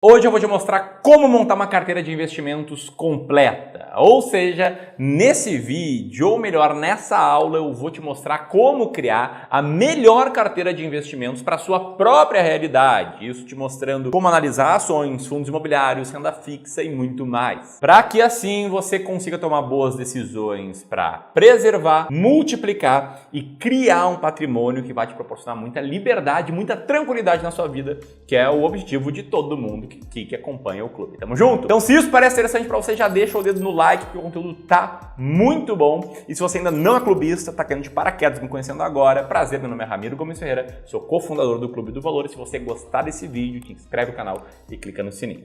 Hoje eu vou te mostrar como montar uma carteira de investimentos completa, ou seja, nesse vídeo, ou melhor, nessa aula eu vou te mostrar como criar a melhor carteira de investimentos para a sua própria realidade, isso te mostrando como analisar ações, fundos imobiliários, renda fixa e muito mais, para que assim você consiga tomar boas decisões para preservar, multiplicar e criar um patrimônio que vai te proporcionar muita liberdade, muita tranquilidade na sua vida, que é o objetivo de todo mundo que acompanha o clube. Tamo junto? Então, se isso parece interessante para você, já deixa o dedo no like, porque o conteúdo tá muito bom. E se você ainda não é clubista, tá caindo de paraquedas me conhecendo agora, prazer, meu nome é Ramiro Gomes Ferreira, sou cofundador do Clube do Valor. E se você gostar desse vídeo, te inscreve no canal e clica no sininho.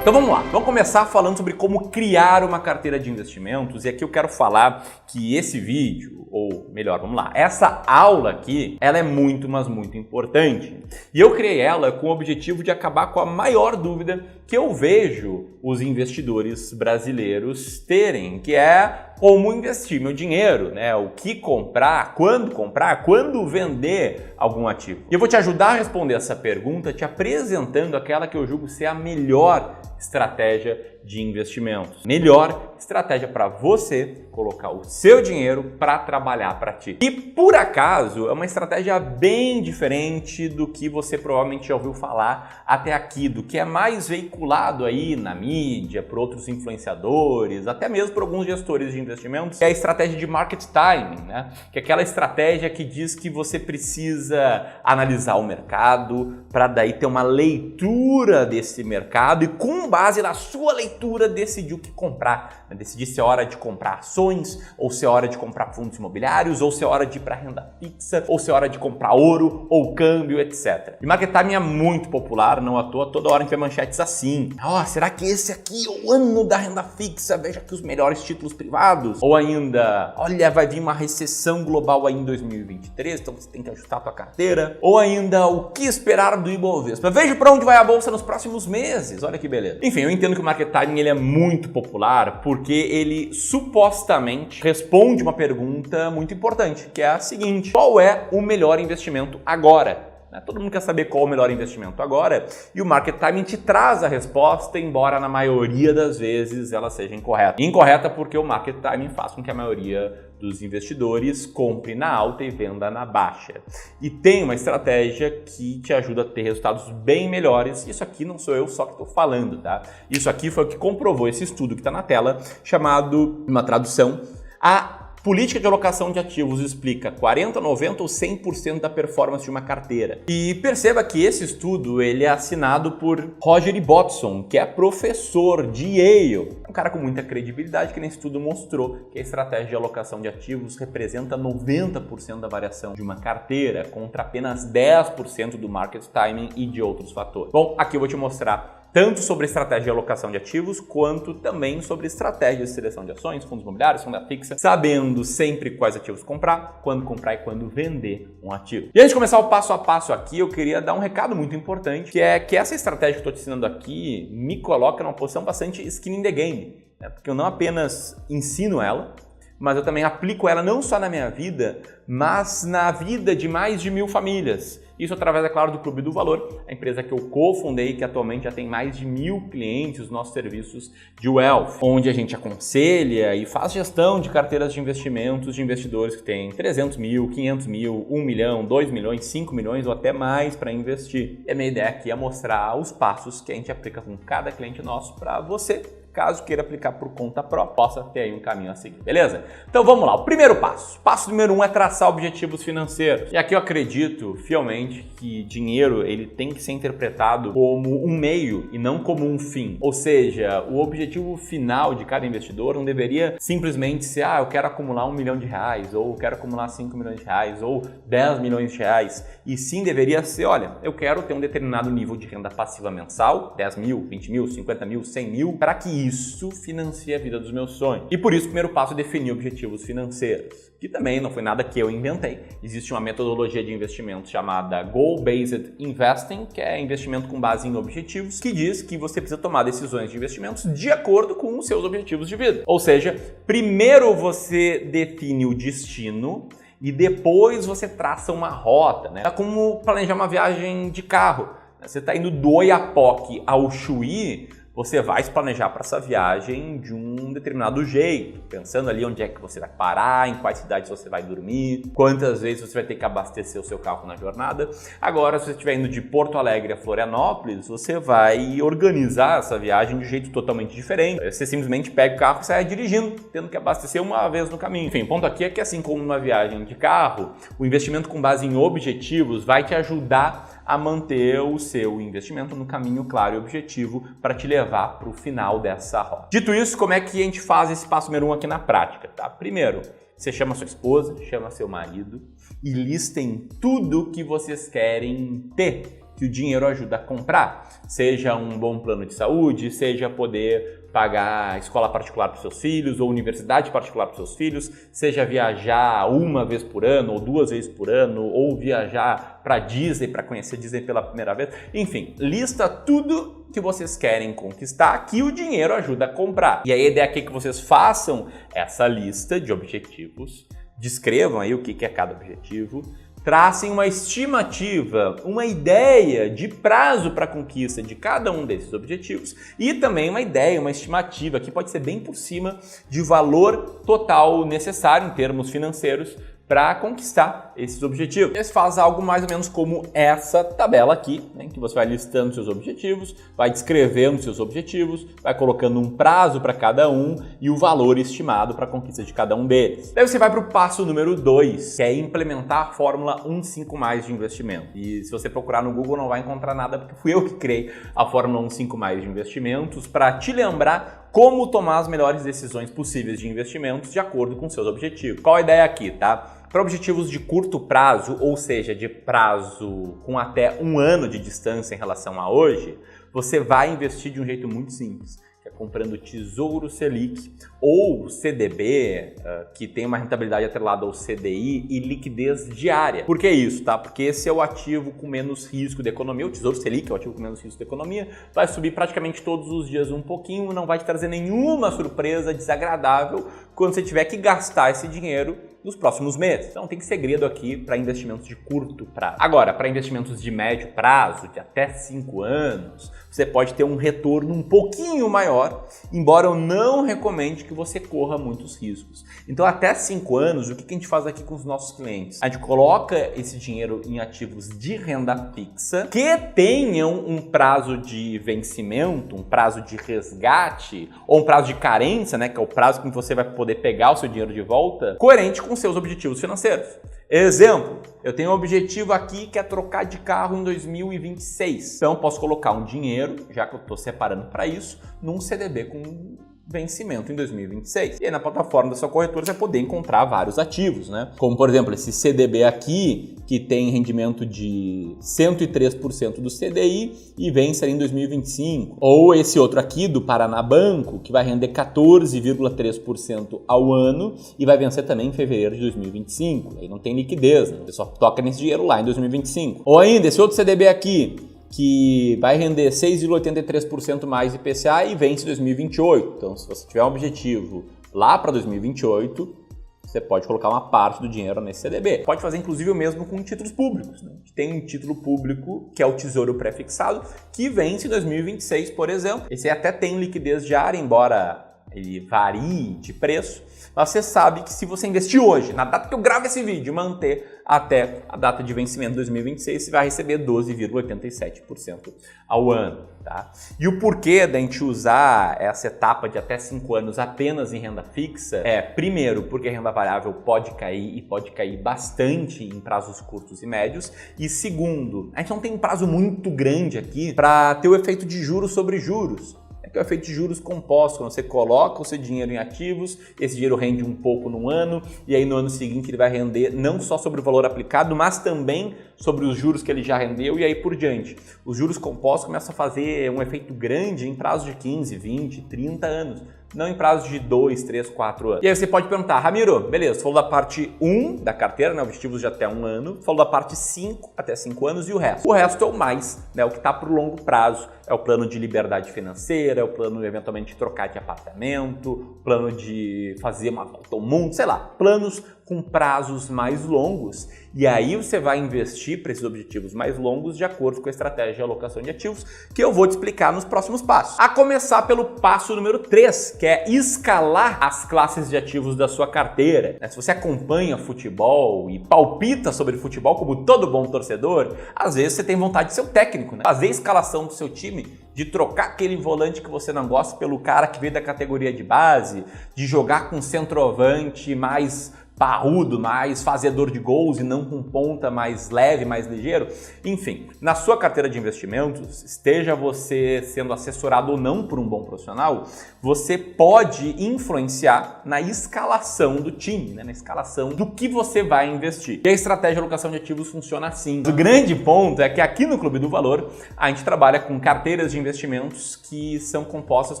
Então vamos lá, vamos começar falando sobre como criar uma carteira de investimentos, e aqui eu quero falar que esse vídeo, ou melhor, vamos lá, essa aula aqui, ela é muito, mas muito importante. E eu criei ela com o objetivo de acabar com a maior dúvida que eu vejo os investidores brasileiros terem, que é como investir meu dinheiro, né? O que comprar, quando vender algum ativo. E eu vou te ajudar a responder essa pergunta te apresentando aquela que eu julgo ser a melhor estratégia de investimentos. Melhor estratégia para você colocar o seu dinheiro para trabalhar para ti. E por acaso é uma estratégia bem diferente do que você provavelmente já ouviu falar até aqui, do que é mais veiculado aí na mídia, por outros influenciadores, até mesmo por alguns gestores de investimentos, é a estratégia de market timing, né? Que é aquela estratégia que diz que você precisa analisar o mercado para daí ter uma leitura desse mercado e com base na sua leitura decidir o que comprar, né? Decidir se é hora de comprar ações, ou se é hora de comprar fundos imobiliários, ou se é hora de ir para renda fixa, ou se é hora de comprar ouro ou câmbio, etc. E market timing é muito popular, não à toa, toda hora a gente vê manchetes assim. Será que esse aqui é o ano da renda fixa? Veja aqui os melhores títulos privados. Ou ainda, olha, vai vir uma recessão global aí em 2023, então você tem que ajustar a tua carteira. Ou ainda, o que esperar do Ibovespa? Veja para onde vai a bolsa nos próximos meses. Olha que beleza. Enfim, eu entendo que o market timing ele é muito popular porque ele supostamente responde uma pergunta muito importante, que é a seguinte: qual é o melhor investimento agora? Todo mundo quer saber qual é o melhor investimento agora, e o market timing te traz a resposta, embora na maioria das vezes ela seja incorreta. Incorreta porque o market timing faz com que a maioria dos investidores compre na alta e venda na baixa. E tem uma estratégia que te ajuda a ter resultados bem melhores. Isso aqui não sou eu só que estou falando, tá? Isso aqui foi o que comprovou esse estudo que está na tela, chamado, uma tradução, a política de alocação de ativos explica 40%, 90% ou 100% da performance de uma carteira. E perceba que esse estudo ele é assinado por Roger Ibbotson, que é professor de Yale. Um cara com muita credibilidade que nesse estudo mostrou que a estratégia de alocação de ativos representa 90% da variação de uma carteira, contra apenas 10% do market timing e de outros fatores. Bom, aqui eu vou te mostrar tanto sobre estratégia de alocação de ativos, quanto também sobre estratégia de seleção de ações, fundos imobiliários, renda fixa, sabendo sempre quais ativos comprar e quando vender um ativo. E antes de começar o passo a passo aqui, eu queria dar um recado muito importante, que é que essa estratégia que eu estou te ensinando aqui me coloca numa posição bastante skin in the game, né? Porque eu não apenas ensino ela, mas eu também aplico ela não só na minha vida, mas na vida de mais de 1000 famílias. Isso através, é claro, do Clube do Valor, a empresa que eu cofundei, que atualmente já tem mais de 1000 clientes nos nossos serviços de Wealth, onde a gente aconselha e faz gestão de carteiras de investimentos de investidores que têm 300 mil, 500 mil, 1 milhão, 2 milhões, 5 milhões ou até mais para investir. E a minha ideia aqui é mostrar os passos que a gente aplica com cada cliente nosso para você, caso queira aplicar por conta própria, possa ter aí um caminho a seguir, beleza? Então vamos lá, o primeiro passo. Passo número 1 é traçar objetivos financeiros. E aqui eu acredito fielmente que dinheiro ele tem que ser interpretado como um meio e não como um fim. Ou seja, o objetivo final de cada investidor não deveria simplesmente ser, eu quero acumular 1 milhão de reais, ou eu quero acumular 5 milhões de reais, ou 10 milhões de reais. E sim deveria ser, olha, eu quero ter um determinado nível de renda passiva mensal, 10 mil, 20 mil, 50 mil, 100 mil, para que isso financia a vida dos meus sonhos. E por isso o primeiro passo é definir objetivos financeiros, que também não foi nada que eu inventei. Existe uma metodologia de investimento chamada Goal-Based Investing, que é investimento com base em objetivos, que diz que você precisa tomar decisões de investimentos de acordo com os seus objetivos de vida. Ou seja, primeiro você define o destino e depois você traça uma rota, né? É como planejar uma viagem de carro. Você está indo do Oiapoque ao Chuí, você vai se planejar para essa viagem de um determinado jeito, pensando ali onde é que você vai parar, em quais cidades você vai dormir, quantas vezes você vai ter que abastecer o seu carro na jornada. Agora, se você estiver indo de Porto Alegre a Florianópolis, você vai organizar essa viagem de um jeito totalmente diferente. Você simplesmente pega o carro e sai dirigindo, tendo que abastecer uma vez no caminho. Enfim, o ponto aqui é que, assim como numa viagem de carro, o investimento com base em objetivos vai te ajudar a manter o seu investimento no caminho claro e objetivo para te levar para o final dessa rota. Dito isso, como é que a gente faz esse passo número 1 aqui na prática? Tá? Primeiro, você chama sua esposa, chama seu marido e listem tudo que vocês querem ter, que o dinheiro ajuda a comprar. Seja um bom plano de saúde, seja poder pagar escola particular para os seus filhos ou universidade particular para os seus filhos, seja viajar uma vez por ano ou 2 vezes por ano, ou viajar para Disney para conhecer Disney pela primeira vez. Enfim, lista tudo que vocês querem conquistar que o dinheiro ajuda a comprar. E aí a ideia aqui é que vocês façam essa lista de objetivos, descrevam aí o que é cada objetivo, tracem uma estimativa, uma ideia de prazo para a conquista de cada um desses objetivos e também uma ideia, uma estimativa que pode ser bem por cima de valor total necessário em termos financeiros para conquistar esses objetivos. Você faz algo mais ou menos como essa tabela aqui, né, que você vai listando seus objetivos, vai descrevendo seus objetivos, vai colocando um prazo para cada um e o valor estimado para a conquista de cada um deles. Daí você vai para o passo número 2, que é implementar a fórmula 1-5+ de investimento. E se você procurar no Google não vai encontrar nada, porque fui eu que criei a fórmula 1-5+ de investimentos para te lembrar como tomar as melhores decisões possíveis de investimentos de acordo com seus objetivos. Qual a ideia aqui, tá? Para objetivos de curto prazo, ou seja, de prazo com até 1 ano de distância em relação a hoje, você vai investir de um jeito muito simples, que é comprando Tesouro Selic ou CDB, que tem uma rentabilidade atrelada ao CDI e liquidez diária. Por que isso, tá? Porque esse é o ativo com menos risco da economia, o Tesouro Selic é o ativo com menos risco da economia, vai subir praticamente todos os dias um pouquinho, não vai te trazer nenhuma surpresa desagradável quando você tiver que gastar esse dinheiro nos próximos meses. Então tem segredo aqui para investimentos de curto prazo. Agora, para investimentos de médio prazo, de até 5 anos, você pode ter um retorno um pouquinho maior, embora eu não recomende que você corra muitos riscos. Então até 5 anos, o que a gente faz aqui com os nossos clientes? A gente coloca esse dinheiro em ativos de renda fixa que tenham um prazo de vencimento, um prazo de resgate ou um prazo de carência, né, que é o prazo que você vai poder pegar o seu dinheiro de volta, coerente com seus objetivos financeiros. Exemplo, eu tenho um objetivo aqui que é trocar de carro em 2026. Então eu posso colocar um dinheiro, já que eu estou separando para isso, num CDB com vencimento em 2026. E aí na plataforma da sua corretora você vai poder encontrar vários ativos, né? Como por exemplo esse CDB aqui, que tem rendimento de 103% do CDI e vence ali em 2025. Ou esse outro aqui do Paraná Banco, que vai render 14,3% ao ano e vai vencer também em fevereiro de 2025. Aí não tem liquidez, né? Você só toca nesse dinheiro lá em 2025. Ou ainda esse outro CDB aqui, que vai render 6,83% mais IPCA e vence em 2028. Então, se você tiver um objetivo lá para 2028, você pode colocar uma parte do dinheiro nesse CDB. Pode fazer, inclusive, o mesmo com títulos públicos, né? Tem um título público, que é o Tesouro Pré-fixado, que vence em 2026, por exemplo. Esse até tem liquidez diária, embora ele varie de preço. Mas você sabe que se você investir hoje, na data que eu gravo esse vídeo, manter até a data de vencimento de 2026, você vai receber 12,87% ao ano, tá? E o porquê da gente usar essa etapa de até 5 anos apenas em renda fixa é, primeiro, porque a renda variável pode cair e pode cair bastante em prazos curtos e médios, e segundo, a gente não tem um prazo muito grande aqui para ter o efeito de juros sobre juros. Que é o efeito de juros composto, quando você coloca o seu dinheiro em ativos, esse dinheiro rende um pouco no ano, e aí no ano seguinte ele vai render não só sobre o valor aplicado, mas também sobre os juros que ele já rendeu e aí por diante. Os juros compostos começam a fazer um efeito grande em prazo de 15, 20, 30 anos. Não em prazo de 2, 3, 4 anos. E aí você pode perguntar, Ramiro, beleza, falou da parte 1 da carteira, né, objetivos de até 1 ano, falou da parte 5 até 5 anos e o resto. O resto é o mais, né, o que está para o longo prazo. É o plano de liberdade financeira, é o plano eventualmente de trocar de apartamento, plano de fazer uma volta ao mundo, sei lá, planos com prazos mais longos. E aí você vai investir para esses objetivos mais longos de acordo com a estratégia de alocação de ativos, que eu vou te explicar nos próximos passos. A começar pelo passo número 3, que é escalar as classes de ativos da sua carteira. Se você acompanha futebol e palpita sobre futebol como todo bom torcedor, às vezes você tem vontade de ser o técnico, né? Fazer a escalação do seu time, de trocar aquele volante que você não gosta pelo cara que veio da categoria de base, de jogar com centroavante mais parrudo, mais fazedor de gols e não com ponta mais leve, mais ligeiro. Enfim, na sua carteira de investimentos, esteja você sendo assessorado ou não por um bom profissional, você pode influenciar na escalação do time, né? Na escalação do que você vai investir. E a estratégia de alocação de ativos funciona assim. O grande ponto é que aqui no Clube do Valor, a gente trabalha com carteiras de investimentos que são compostas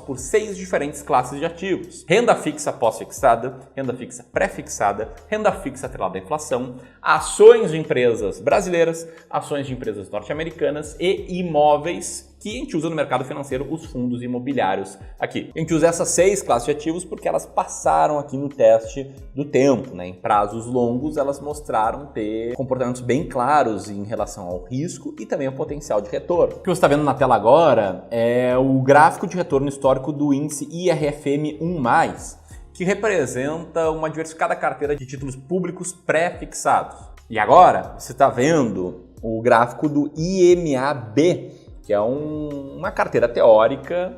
por 6 diferentes classes de ativos. Renda fixa pós-fixada, renda fixa pré-fixada, renda fixa atrelada à inflação, ações de empresas brasileiras, ações de empresas norte-americanas e imóveis, que a gente usa no mercado financeiro, os fundos imobiliários aqui. A gente usa essas 6 classes de ativos porque elas passaram aqui no teste do tempo, né? Em prazos longos, elas mostraram ter comportamentos bem claros em relação ao risco e também ao potencial de retorno. O que você está vendo na tela agora é o gráfico de retorno histórico do índice IRFM 1+, que representa uma diversificada carteira de títulos públicos pré-fixados. E agora você está vendo o gráfico do IMAB, que é uma carteira teórica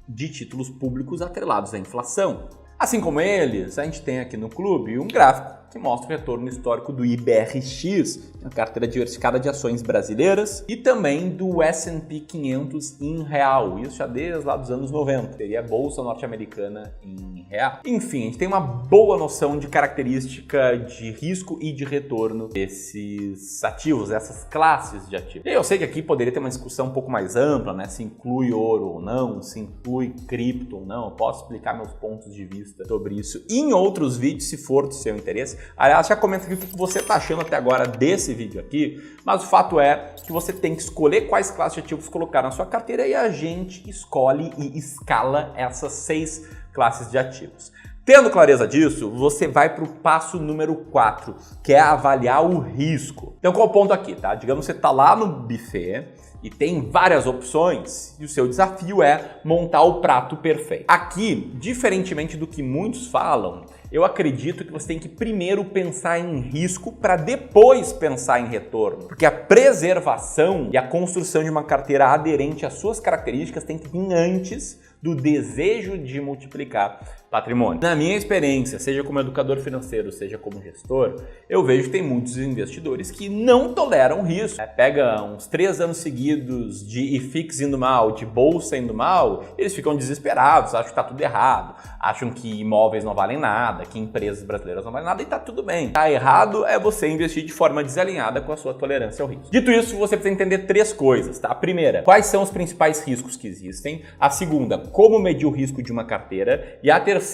de títulos públicos atrelados à inflação. Assim como eles, a gente tem aqui no clube um gráfico que mostra o retorno histórico do IBRX, uma carteira diversificada de ações brasileiras, e também do S&P 500 em real, isso já desde lá dos anos 90, seria a bolsa norte-americana em real. Enfim, a gente tem uma boa noção de característica de risco e de retorno desses ativos, dessas classes de ativos. E eu sei que aqui poderia ter uma discussão um pouco mais ampla, né? Se inclui ouro ou não, se inclui cripto ou não, eu posso explicar meus pontos de vista sobre isso em outros vídeos, se for do seu interesse. Aliás, já comenta aqui o que você está achando até agora desse vídeo aqui, mas o fato é que você tem que escolher quais classes de ativos colocar na sua carteira e a gente escolhe e escala essas 6 classes de ativos. Tendo clareza disso, você vai para o passo número 4, que é avaliar o risco. Então qual é o ponto aqui, tá? Digamos que você está lá no buffet e tem várias opções e o seu desafio é montar o prato perfeito. Aqui, diferentemente do que muitos falam, eu acredito que você tem que primeiro pensar em risco para depois pensar em retorno. Porque a preservação e a construção de uma carteira aderente às suas características tem que vir antes do desejo de multiplicar patrimônio. Na minha experiência, seja como educador financeiro, seja como gestor, eu vejo que tem muitos investidores que não toleram risco. Pega uns 3 anos seguidos de IFIX indo mal, de bolsa indo mal, eles ficam desesperados, acham que está tudo errado, acham que imóveis não valem nada, que empresas brasileiras não valem nada e está tudo bem. Tá errado é você investir de forma desalinhada com a sua tolerância ao risco. Dito isso, você precisa entender 3 coisas, tá? A primeira, quais são os principais riscos que existem? A segunda, como medir o risco de uma carteira? E a terceira,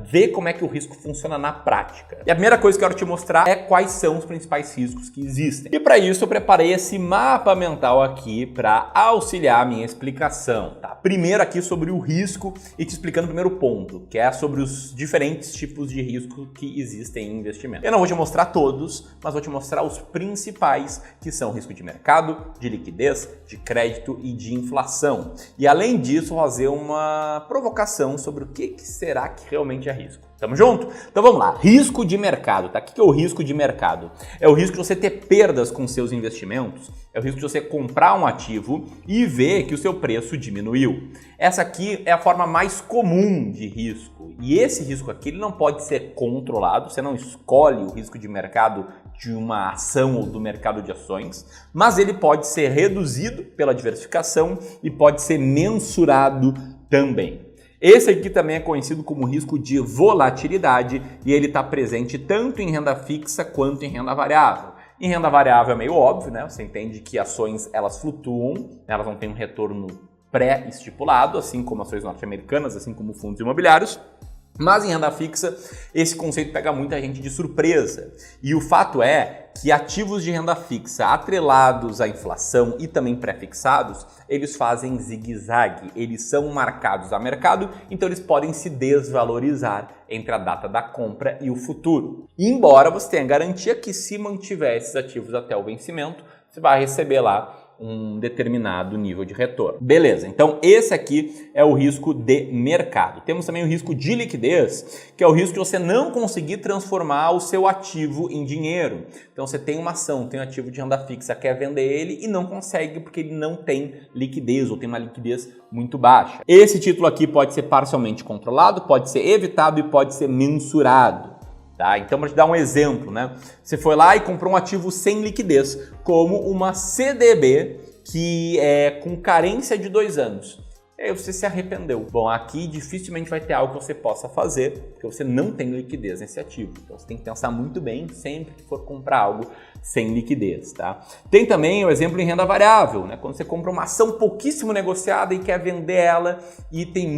ver como é que o risco funciona na prática. E a primeira coisa que eu quero te mostrar é quais são os principais riscos que existem. E para isso eu preparei esse mapa mental aqui para auxiliar a minha explicação, tá? Primeiro aqui sobre o risco e te explicando o primeiro ponto, que é sobre os diferentes tipos de risco que existem em investimento. Eu não vou te mostrar todos, mas vou te mostrar os principais, que são risco de mercado, de liquidez, de crédito e de inflação. E além disso, vou fazer uma provocação sobre o que será que realmente é risco. Tamo junto? Então vamos lá. Risco de mercado, tá? O que é o risco de mercado? É o risco de você ter perdas com seus investimentos, é o risco de você comprar um ativo e ver que o seu preço diminuiu. Essa aqui é a forma mais comum de risco. E esse risco aqui ele não pode ser controlado, você não escolhe o risco de mercado de uma ação ou do mercado de ações, mas ele pode ser reduzido pela diversificação e pode ser mensurado também. Esse aqui também é conhecido como risco de volatilidade e ele está presente tanto em renda fixa quanto em renda variável. Em renda variável é meio óbvio, né? Você entende que ações elas flutuam, elas não têm um retorno pré-estipulado, assim como ações norte-americanas, assim como fundos imobiliários. Mas em renda fixa, esse conceito pega muita gente de surpresa. E o fato é que ativos de renda fixa atrelados à inflação e também pré-fixados, eles fazem zigue-zague, eles são marcados a mercado, então eles podem se desvalorizar entre a data da compra e o futuro. Embora você tenha garantia que se mantiver esses ativos até o vencimento, você vai receber lá um determinado nível de retorno. Beleza, então esse aqui é o risco de mercado. Temos também o risco de liquidez, que é o risco de você não conseguir transformar o seu ativo em dinheiro. Então você tem uma ação, tem um ativo de renda fixa, quer vender ele e não consegue porque ele não tem liquidez ou tem uma liquidez muito baixa. Esse título aqui pode ser parcialmente controlado, pode ser evitado e pode ser mensurado. Tá? Então, para te dar um exemplo, né? Você foi lá e comprou um ativo sem liquidez, como uma CDB que é com carência de 2 anos. E aí você se arrependeu. Bom, aqui dificilmente vai ter algo que você possa fazer, porque você não tem liquidez nesse ativo. Então você tem que pensar muito bem sempre que for comprar algo sem liquidez, tá? Tem também o exemplo em renda variável, né? Quando você compra uma ação pouquíssimo negociada e quer vender ela e tem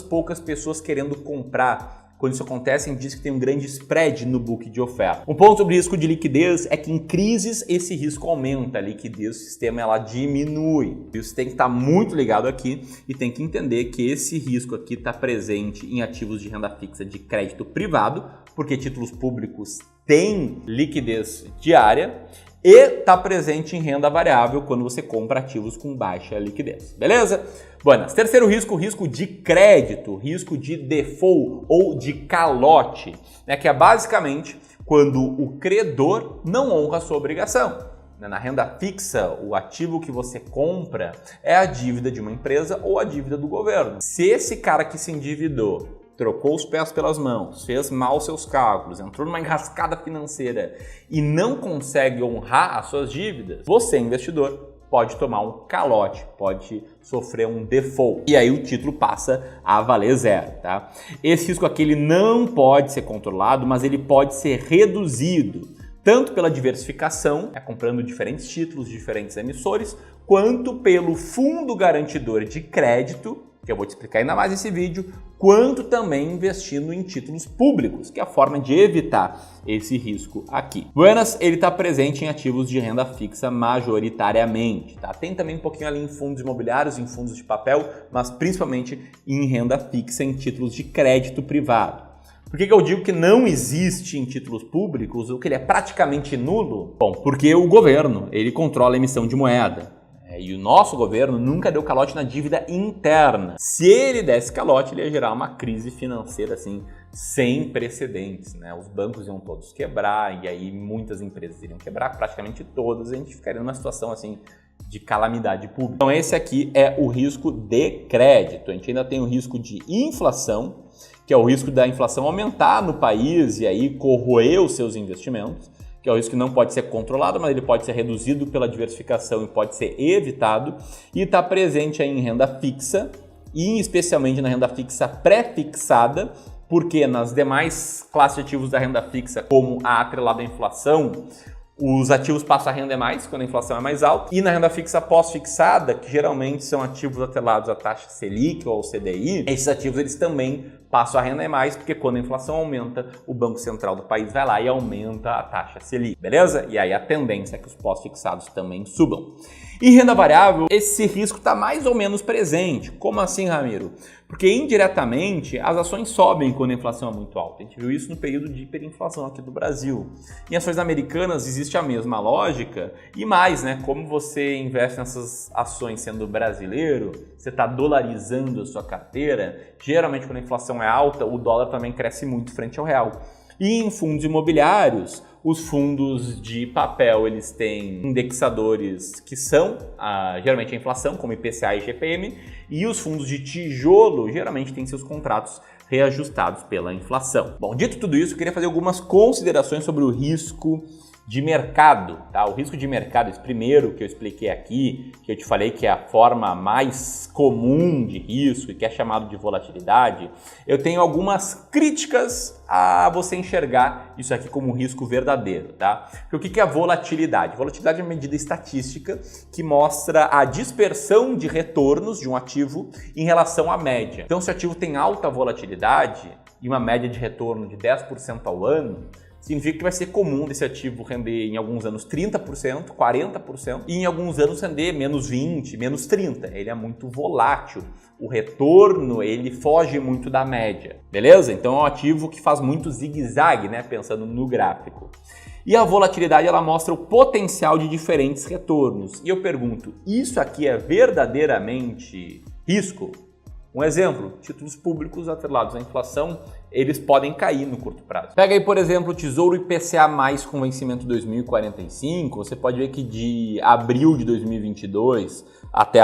poucas pessoas querendo comprar. Quando isso acontece, diz que tem um grande spread no book de oferta. Um ponto sobre risco de liquidez é que em crises esse risco aumenta, a liquidez do sistema ela diminui. Você tem que estar muito ligado aqui e tem que entender que esse risco aqui está presente em ativos de renda fixa de crédito privado, porque títulos públicos têm liquidez diária, e está presente em renda variável quando você compra ativos com baixa liquidez. Beleza? Buenas. Terceiro risco, risco de crédito, risco de default ou de calote, né? Que é basicamente quando o credor não honra a sua obrigação. Na renda fixa, o ativo que você compra é a dívida de uma empresa ou a dívida do governo. Se esse cara que se endividou trocou os pés pelas mãos, fez mal seus cálculos, entrou numa enrascada financeira e não consegue honrar as suas dívidas, você, investidor, pode tomar um calote, pode sofrer um default. E aí o título passa a valer zero, tá? Esse risco aqui ele não pode ser controlado, mas ele pode ser reduzido, tanto pela diversificação, comprando diferentes títulos, diferentes emissores, quanto pelo fundo garantidor de crédito, que eu vou te explicar ainda mais nesse vídeo, quanto também investindo em títulos públicos, que é a forma de evitar esse risco aqui. Buenas, ele está presente em ativos de renda fixa majoritariamente, tá? Tem também um pouquinho ali em fundos imobiliários, em fundos de papel, mas principalmente em renda fixa, em títulos de crédito privado. Por que eu digo que não existe em títulos públicos, ou que ele é praticamente nulo? Bom, porque o governo, ele controla a emissão de moeda. E o nosso governo nunca deu calote na dívida interna. Se ele desse calote, ele ia gerar uma crise financeira assim, sem precedentes, né? Os bancos iam todos quebrar e aí muitas empresas iriam quebrar, praticamente todas, e a gente ficaria numa situação assim de calamidade pública. Então esse aqui é o risco de crédito. A gente ainda tem o risco de inflação, que é o risco da inflação aumentar no país e aí corroer os seus investimentos, que é o risco que não pode ser controlado, mas ele pode ser reduzido pela diversificação e pode ser evitado, e está presente aí em renda fixa, e especialmente na renda fixa pré-fixada, porque nas demais classes de ativos da renda fixa, como a atrelada à inflação, os ativos passam a render mais quando a inflação é mais alta, e na renda fixa pós-fixada, que geralmente são ativos atrelados à taxa Selic ou CDI, esses ativos eles também passam a render mais, porque quando a inflação aumenta, o Banco Central do país vai lá e aumenta a taxa Selic, beleza? E aí a tendência é que os pós-fixados também subam. Em renda variável, esse risco está mais ou menos presente. Como assim, Ramiro? Porque indiretamente as ações sobem quando a inflação é muito alta. A gente viu isso no período de hiperinflação aqui do Brasil. Em ações americanas existe a mesma lógica e mais, né? Como você investe nessas ações sendo brasileiro, você está dolarizando a sua carteira. Geralmente quando a inflação é alta, o dólar também cresce muito frente ao real. E em fundos imobiliários, os fundos de papel eles têm indexadores que são geralmente a inflação, como IPCA e IGPM, e os fundos de tijolo geralmente têm seus contratos reajustados pela inflação. Bom, dito tudo isso, eu queria fazer algumas considerações sobre o risco de mercado, tá? O risco de mercado, esse primeiro que eu expliquei aqui, que eu te falei que é a forma mais comum de risco e que é chamado de volatilidade, eu tenho algumas críticas a você enxergar isso aqui como um risco verdadeiro, tá? Porque o que é a volatilidade? Volatilidade é uma medida estatística que mostra a dispersão de retornos de um ativo em relação à média. Então, se o ativo tem alta volatilidade e uma média de retorno de 10% ao ano, significa que vai ser comum desse ativo render em alguns anos 30%, 40% e em alguns anos render menos 20%, menos 30%. Ele é muito volátil. O retorno, ele foge muito da média, beleza? Então é um ativo que faz muito zigue-zague, né? Pensando no gráfico. E a volatilidade, ela mostra o potencial de diferentes retornos. E eu pergunto, isso aqui é verdadeiramente risco? Um exemplo, títulos públicos atrelados à inflação, eles podem cair no curto prazo. Pega aí, por exemplo, o Tesouro IPCA+, com vencimento 2045, você pode ver que de abril de 2022 até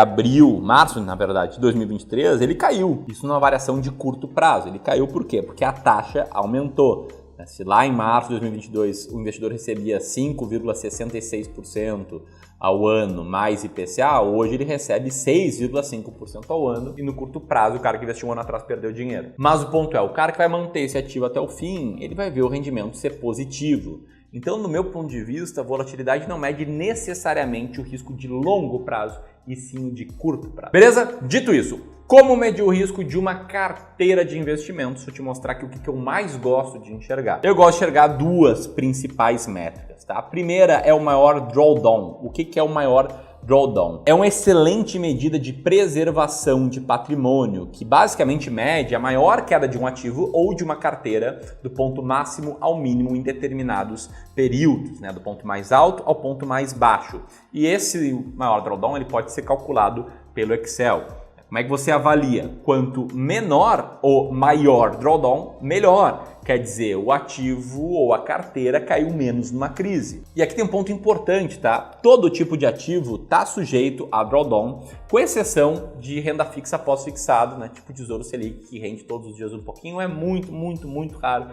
março, na verdade, de 2023, ele caiu. Isso numa variação de curto prazo. Ele caiu por quê? Porque a taxa aumentou. Se lá em março de 2022 o investidor recebia 5,66% ao ano mais IPCA, hoje ele recebe 6,5% ao ano e no curto prazo o cara que investiu um ano atrás perdeu dinheiro. Mas o ponto é, o cara que vai manter esse ativo até o fim, ele vai ver o rendimento ser positivo. Então, no meu ponto de vista, a volatilidade não mede necessariamente o risco de longo prazo, e sim o de curto prazo. Beleza? Dito isso, como medir o risco de uma carteira de investimentos? Vou te mostrar aqui o que eu mais gosto de enxergar. Eu gosto de enxergar duas principais métricas, tá? A primeira é o maior drawdown. O que é o maior drawdown? É uma excelente medida de preservação de patrimônio, que basicamente mede a maior queda de um ativo ou de uma carteira do ponto máximo ao mínimo em determinados períodos, né? Do ponto mais alto ao ponto mais baixo. E esse maior drawdown ele pode ser calculado pelo Excel. Como é que você avalia? Quanto menor ou maior drawdown, melhor. Quer dizer, o ativo ou a carteira caiu menos numa crise. E aqui tem um ponto importante, tá? Todo tipo de ativo está sujeito a drawdown, com exceção de renda fixa pós-fixado, né? Tipo Tesouro Selic, que rende todos os dias um pouquinho. É muito raro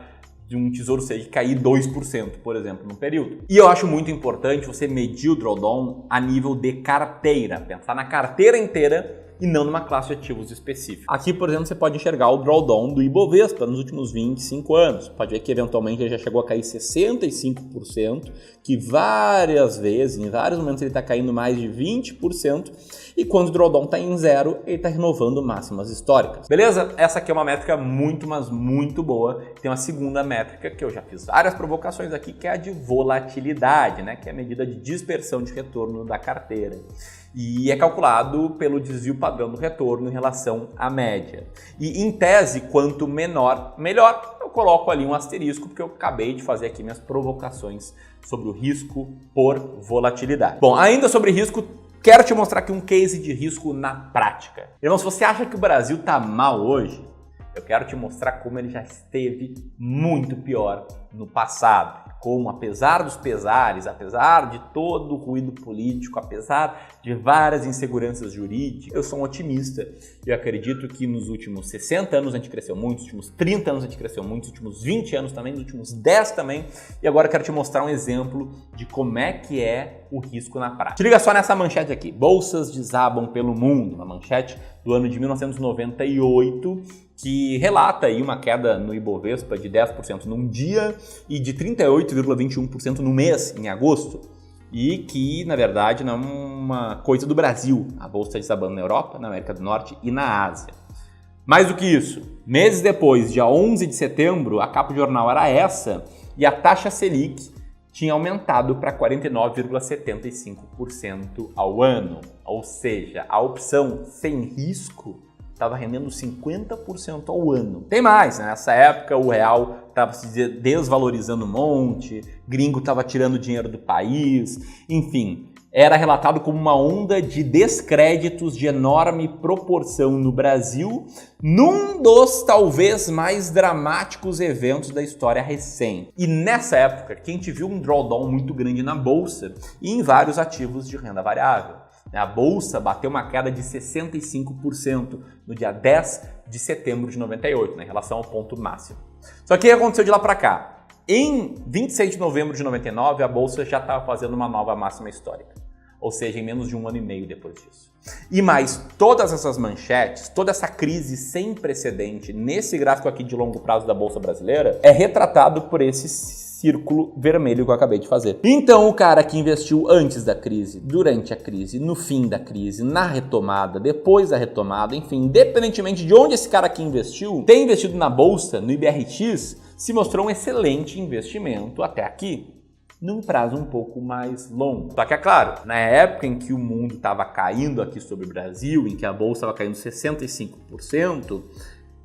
de um Tesouro Selic cair 2%, por exemplo, no período. E eu acho muito importante você medir o drawdown a nível de carteira. Pensar na carteira inteira e não numa classe de ativos específica. Aqui, por exemplo, você pode enxergar o drawdown do Ibovespa nos últimos 25 anos. Pode ver que eventualmente ele já chegou a cair 65%, que várias vezes, em vários momentos ele está caindo mais de 20%, e quando o drawdown está em zero, ele está renovando máximas históricas. Beleza? Essa aqui é uma métrica muito, mas muito boa. Tem uma segunda métrica que eu já fiz várias provocações aqui, que é a de volatilidade, né? Que é a medida de dispersão de retorno da carteira. E é calculado pelo desvio padrão do retorno em relação à média. E em tese, quanto menor, melhor. Eu coloco ali um asterisco porque eu acabei de fazer aqui minhas provocações sobre o risco por volatilidade. Bom, ainda sobre risco, quero te mostrar aqui um case de risco na prática. Irmão, se você acha que o Brasil está mal hoje, eu quero te mostrar como ele já esteve muito pior no passado. Como, apesar dos pesares, apesar de todo o ruído político, apesar de várias inseguranças jurídicas, eu sou um otimista. Eu acredito que nos últimos 60 anos a gente cresceu muito, nos últimos 30 anos a gente cresceu muito, nos últimos 20 anos também, nos últimos 10 também. E agora eu quero te mostrar um exemplo de como é que é o risco na prática. Te liga só nessa manchete aqui. Bolsas desabam pelo mundo. Uma manchete do ano de 1998, que relata aí uma queda no Ibovespa de 10% num dia e de 38,21% no mês, em agosto. E que, na verdade, não é uma coisa do Brasil. A bolsa está desabando na Europa, na América do Norte e na Ásia. Mais do que isso, meses depois, dia 11 de setembro, a capa do jornal era essa e a taxa Selic tinha aumentado para 49,75% ao ano. Ou seja, a opção sem risco estava rendendo 50% ao ano. Tem mais, né? Nessa época o real estava se desvalorizando um monte, gringo estava tirando dinheiro do país, enfim, era relatado como uma onda de descréditos de enorme proporção no Brasil, num dos talvez mais dramáticos eventos da história recente. E nessa época, que a gente viu um drawdown muito grande na bolsa e em vários ativos de renda variável. A bolsa bateu uma queda de 65% no dia 10 de setembro de 98, né, em relação ao ponto máximo. Só que o que aconteceu de lá para cá? Em 26 de novembro de 99, a bolsa já estava fazendo uma nova máxima histórica. Ou seja, em menos de um ano e meio depois disso. E mais, todas essas manchetes, toda essa crise sem precedente nesse gráfico aqui de longo prazo da Bolsa Brasileira é retratado por esse círculo vermelho que eu acabei de fazer. Então, o cara que investiu antes da crise, durante a crise, no fim da crise, na retomada, depois da retomada, enfim, independentemente de onde esse cara aqui investiu, tem investido na Bolsa, no IBRX, se mostrou um excelente investimento até aqui, num prazo um pouco mais longo. Só que é claro, na época em que o mundo estava caindo aqui sobre o Brasil, em que a bolsa estava caindo 65%,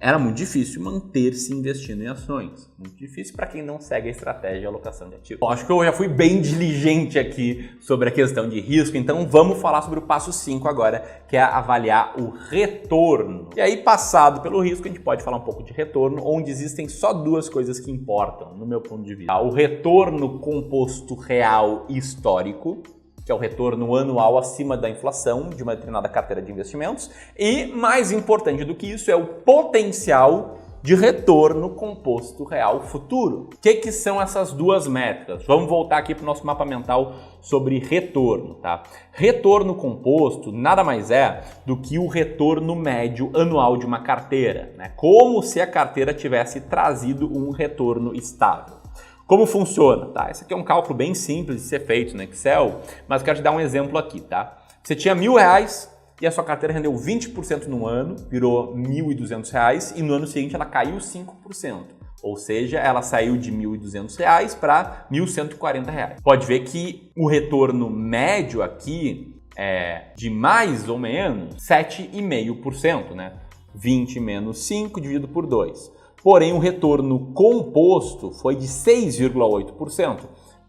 era muito difícil manter-se investindo em ações. Muito difícil para quem não segue a estratégia de alocação de ativos. Bom, acho que eu já fui bem diligente aqui sobre a questão de risco, então vamos falar sobre o passo 5 agora, que é avaliar o retorno. E aí, passado pelo risco, a gente pode falar um pouco de retorno, onde existem só duas coisas que importam, no meu ponto de vista. O retorno composto real histórico, que é o retorno anual acima da inflação de uma determinada carteira de investimentos, e, mais importante do que isso, é o potencial de retorno composto real futuro. O que são essas duas métricas? Vamos voltar aqui para o nosso mapa mental sobre retorno, tá? Retorno composto nada mais é do que o retorno médio anual de uma carteira, né? Como se a carteira tivesse trazido um retorno estável. Como funciona? Tá? Esse aqui é um cálculo bem simples de ser feito no Excel, mas eu quero te dar um exemplo aqui, tá? Você tinha R$1.000 e a sua carteira rendeu 20% no ano, virou R$1.200 e no ano seguinte ela caiu 5%. Ou seja, ela saiu de R$1.200 para R$1.140. Pode ver que o retorno médio aqui é de mais ou menos 7,5%, né? 20 menos 5 dividido por 2. Porém, o retorno composto foi de 6,8%.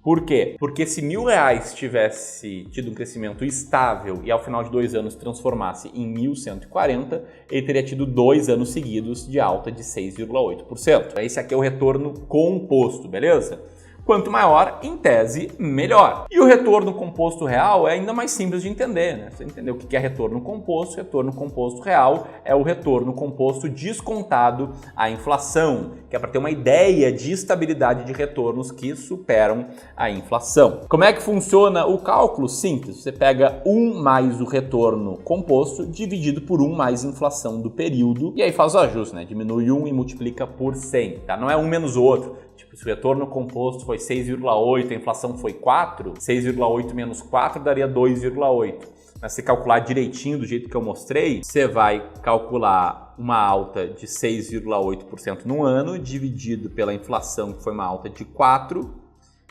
Por quê? Porque se R$1.000 tivesse tido um crescimento estável e ao final de 2 anos transformasse em 1.140, ele teria tido 2 anos seguidos de alta de 6,8%. Esse aqui é o retorno composto, beleza? Quanto maior, em tese, melhor. E o retorno composto real é ainda mais simples de entender, né? Você entendeu o que é retorno composto? Retorno composto real é o retorno composto descontado à inflação, que é para ter uma ideia de estabilidade de retornos que superam a inflação. Como é que funciona o cálculo? Simples. Você pega 1 mais o retorno composto dividido por 1 mais a inflação do período e aí faz o ajuste, né? Diminui 1 e multiplica por 100, tá? Não é um menos o outro. Tipo, se o retorno composto foi 6,8, a inflação foi 4, 6,8 menos 4 daria 2,8. Mas se calcular direitinho do jeito que eu mostrei, você vai calcular uma alta de 6,8% no ano, dividido pela inflação, que foi uma alta de 4.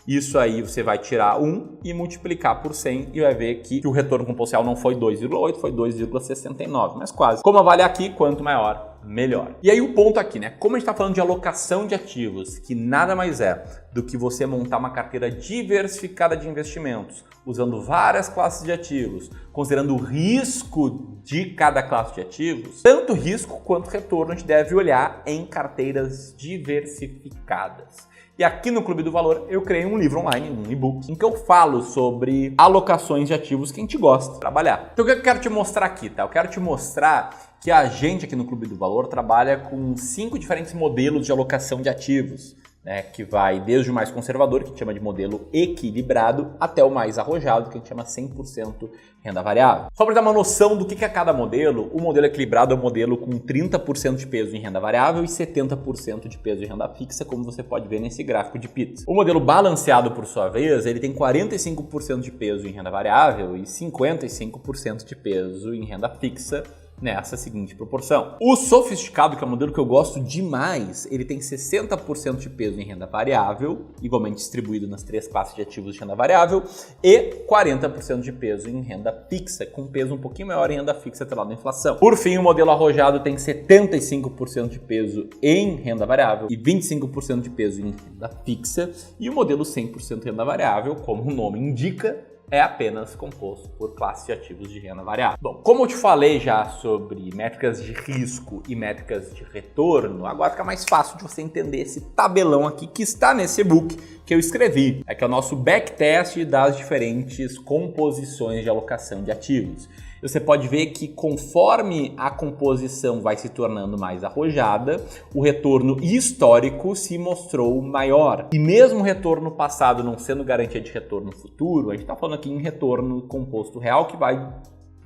Isso aí você vai tirar 1 e multiplicar por 100 e vai ver que o retorno composto não foi 2,8, foi 2,69, mas quase. Como avaliar aqui? Quanto maior, melhor. E aí o ponto aqui, né? Como a gente está falando de alocação de ativos, que nada mais é do que você montar uma carteira diversificada de investimentos, usando várias classes de ativos, considerando o risco de cada classe de ativos, tanto risco quanto retorno a gente deve olhar em carteiras diversificadas. E aqui no Clube do Valor eu criei um livro online, um e-book, em que eu falo sobre alocações de ativos que a gente gosta de trabalhar. Então o que eu quero te mostrar aqui, tá? Eu quero te mostrar que a gente aqui no Clube do Valor trabalha com 5 diferentes modelos de alocação de ativos, né? Que vai desde o mais conservador, que a gente chama de modelo equilibrado, até o mais arrojado, que a gente chama 100% renda variável. Só para dar uma noção do que é cada modelo, o modelo equilibrado é um modelo com 30% de peso em renda variável e 70% de peso em renda fixa, como você pode ver nesse gráfico de pizza. O modelo balanceado, por sua vez, ele tem 45% de peso em renda variável e 55% de peso em renda fixa, nessa seguinte proporção. O sofisticado, que é o modelo que eu gosto demais, ele tem 60% de peso em renda variável, igualmente distribuído nas 3 classes de ativos de renda variável, e 40% de peso em renda fixa, com peso um pouquinho maior em renda fixa atrelado à inflação. Por fim, o modelo arrojado tem 75% de peso em renda variável e 25% de peso em renda fixa, e o modelo 100% renda variável, como o nome indica, é apenas composto por classes de ativos de renda variável. Bom, como eu te falei já sobre métricas de risco e métricas de retorno, agora fica mais fácil de você entender esse tabelão aqui que está nesse e-book que eu escrevi. É que é o nosso backtest das diferentes composições de alocação de ativos. Você pode ver que conforme a composição vai se tornando mais arrojada, o retorno histórico se mostrou maior. E mesmo o retorno passado não sendo garantia de retorno futuro, a gente está falando aqui em retorno composto real que vai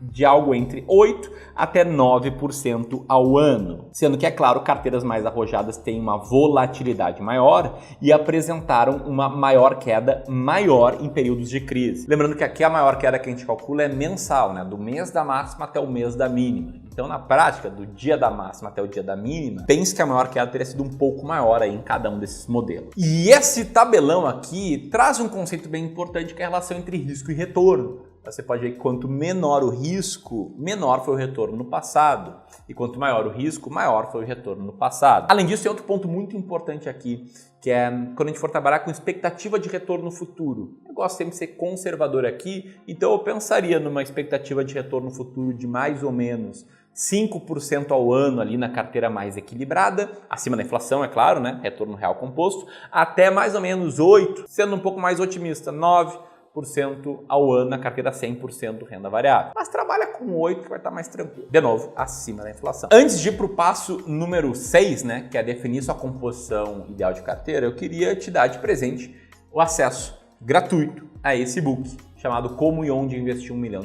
de algo entre 8% até 9% ao ano. Sendo que, é claro, carteiras mais arrojadas têm uma volatilidade maior e apresentaram uma maior queda maior em períodos de crise. Lembrando que aqui a maior queda que a gente calcula é mensal, né? Do mês da máxima até o mês da mínima. Então, na prática, do dia da máxima até o dia da mínima, pense que a maior queda teria sido um pouco maior aí em cada um desses modelos. E esse tabelão aqui traz um conceito bem importante, que é a relação entre risco e retorno. Você pode ver que quanto menor o risco, menor foi o retorno no passado. E quanto maior o risco, maior foi o retorno no passado. Além disso, tem outro ponto muito importante aqui, que é quando a gente for trabalhar com expectativa de retorno no futuro. Eu gosto sempre de ser conservador aqui, então eu pensaria numa expectativa de retorno futuro de mais ou menos 5% ao ano ali na carteira mais equilibrada, acima da inflação, é claro, né? Retorno real composto, até mais ou menos 8%, sendo um pouco mais otimista, 9% ao ano na carteira 100% renda variável. Mas trabalha com 8 que vai estar mais tranquilo. De novo, acima da inflação. Antes de ir para o passo número 6, né, que é definir sua composição ideal de carteira, eu queria te dar de presente o acesso gratuito a esse e-book chamado Como e Onde Investir R$1 Milhão,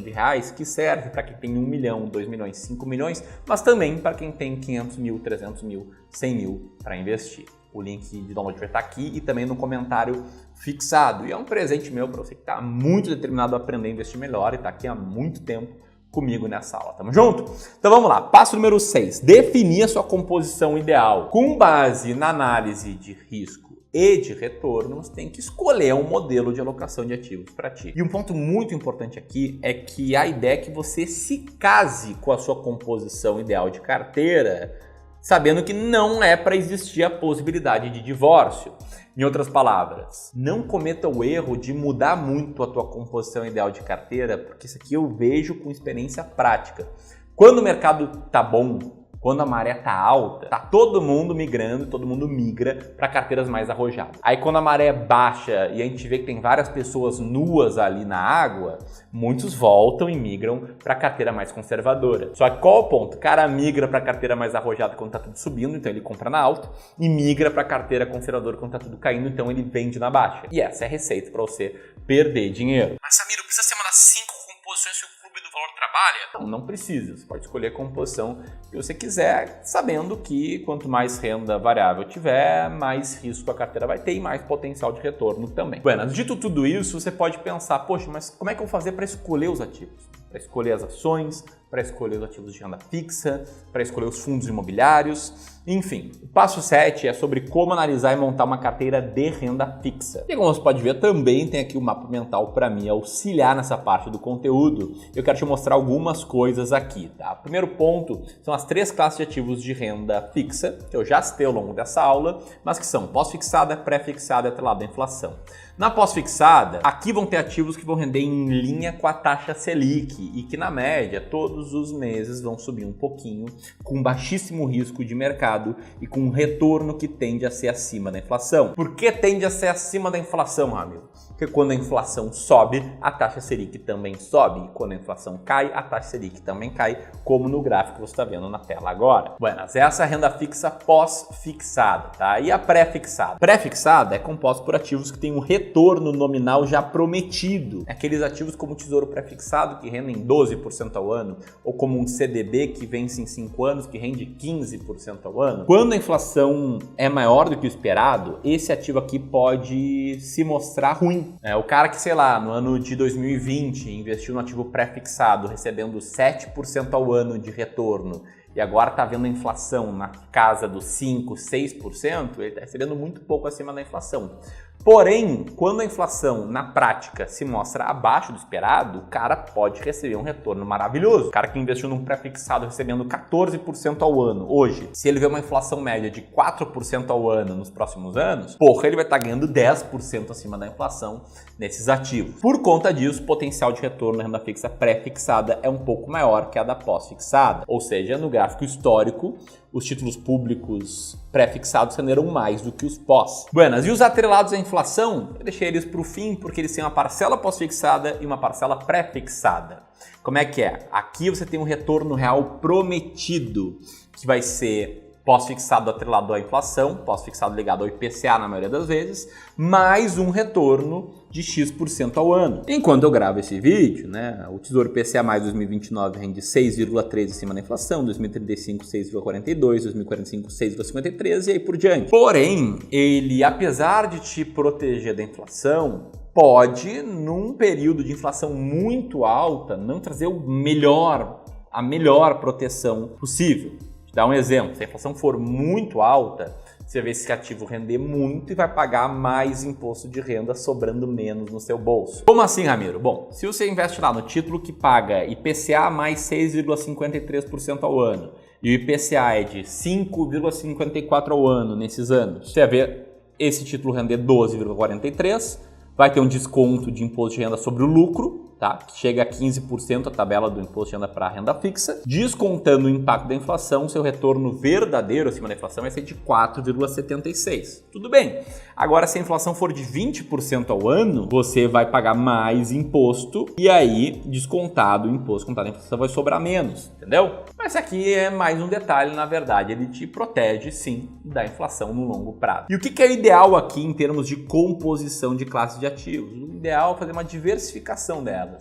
que serve para quem tem 1 milhão, 2 milhões, 5 milhões, mas também para quem tem 500 mil, 300 mil, 100 mil para investir. O link de download vai estar aqui e também no comentário fixado. E é um presente meu para você que está muito determinado a aprender a investir melhor e está aqui há muito tempo comigo nessa aula. Tamo junto? Então vamos lá. Passo número 6. Definir a sua composição ideal. Com base na análise de risco e de retorno, você tem que escolher um modelo de alocação de ativos para ti. E um ponto muito importante aqui é que a ideia é que você se case com a sua composição ideal de carteira, sabendo que não é para existir a possibilidade de divórcio. Em outras palavras, não cometa o erro de mudar muito a tua composição ideal de carteira, porque isso aqui eu vejo com experiência prática. Quando o mercado tá bom, quando a maré tá alta, tá todo mundo migrando, todo mundo migra para carteiras mais arrojadas. Aí quando a maré baixa e a gente vê que tem várias pessoas nuas ali na água, muitos voltam e migram para carteira mais conservadora. Só que qual é o ponto? O cara migra para carteira mais arrojada quando tá tudo subindo, então ele compra na alta, e migra para carteira conservadora quando tá tudo caindo, então ele vende na baixa. E essa é a receita para você perder dinheiro. Mas Samiro, precisa ser uma das 5 composições que o Clube do Valor trabalha? Não precisa. Você pode escolher a composição que você quiser, sabendo que quanto mais renda variável tiver, mais risco a carteira vai ter e mais potencial de retorno também. Bueno, dito tudo isso, você pode pensar, poxa, mas como é que eu vou fazer para escolher os ativos? Para escolher as ações, para escolher os ativos de renda fixa, para escolher os fundos imobiliários, enfim. O passo 7 é sobre como analisar e montar uma carteira de renda fixa. E como você pode ver, também tem aqui o mapa mental para me auxiliar nessa parte do conteúdo. Eu quero te mostrar algumas coisas aqui, tá? O primeiro ponto são as 3 classes de ativos de renda fixa, que eu já citei ao longo dessa aula, mas que são pós-fixada, pré-fixada e atrelada à inflação. Na pós-fixada, aqui vão ter ativos que vão render em linha com a taxa Selic e que, na média, todos os meses vão subir um pouquinho, com baixíssimo risco de mercado e com um retorno que tende a ser acima da inflação. Por que tende a ser acima da inflação, amigo? Porque quando a inflação sobe, a taxa Selic também sobe. E quando a inflação cai, a taxa Selic também cai, como no gráfico que você está vendo na tela agora. Buenas, essa é a renda fixa pós-fixada, tá? E a pré-fixada? Pré-fixada é composta por ativos que têm um retorno nominal já prometido. Aqueles ativos como o Tesouro Pré-fixado, que rendem 12% ao ano, ou como um CDB que vence em 5 anos, que rende 15% ao ano. Quando a inflação é maior do que o esperado, esse ativo aqui pode se mostrar ruim. O cara que, sei lá, no ano de 2020 investiu no ativo pré-fixado recebendo 7% ao ano de retorno e agora está vendo a inflação na casa dos 5%, 6%, ele está recebendo muito pouco acima da inflação. Porém, quando a inflação, na prática, se mostra abaixo do esperado, o cara pode receber um retorno maravilhoso. O cara que investiu num pré-fixado recebendo 14% ao ano hoje, se ele vê uma inflação média de 4% ao ano nos próximos anos, porra, ele vai estar ganhando 10% acima da inflação nesses ativos. Por conta disso, o potencial de retorno na renda fixa pré-fixada é um pouco maior que a da pós-fixada. Ou seja, no gráfico histórico, os títulos públicos pré-fixados renderam mais do que os pós. Buenas, e os atrelados à inflação? Eu deixei eles para o fim porque eles têm uma parcela pós-fixada e uma parcela pré-fixada. Como é que é? Aqui você tem um retorno real prometido, que vai ser pós-fixado atrelado à inflação, pós-fixado ligado ao IPCA na maioria das vezes, mais um retorno de X% ao ano. Enquanto eu gravo esse vídeo, né, o Tesouro IPCA mais 2029 rende 6,3% acima da inflação, 2035 6,42%, 2045 6,53% e aí por diante. Porém, ele, apesar de te proteger da inflação, pode, num período de inflação muito alta, não trazer o melhor a melhor proteção possível. Vou te dar um exemplo, se a inflação for muito alta, você vê esse ativo render muito e vai pagar mais imposto de renda, sobrando menos no seu bolso. Como assim, Ramiro? Bom, se você investe lá no título que paga IPCA mais 6,53% ao ano, e o IPCA é de 5,54% ao ano nesses anos, você vai ver esse título render 12,43%, vai ter um desconto de imposto de renda sobre o lucro, tá? Que chega a 15% a tabela do imposto de renda para renda fixa. Descontando o impacto da inflação, seu retorno verdadeiro acima da inflação vai ser de 4,76%. Tudo bem. Agora, se a inflação for de 20% ao ano, você vai pagar mais imposto e aí, descontado o imposto, contado a inflação, vai sobrar menos, entendeu? Mas aqui é mais um detalhe, na verdade, ele te protege, sim, da inflação no longo prazo. E o que é o ideal aqui em termos de composição de classes de ativos? O ideal é fazer uma diversificação delas.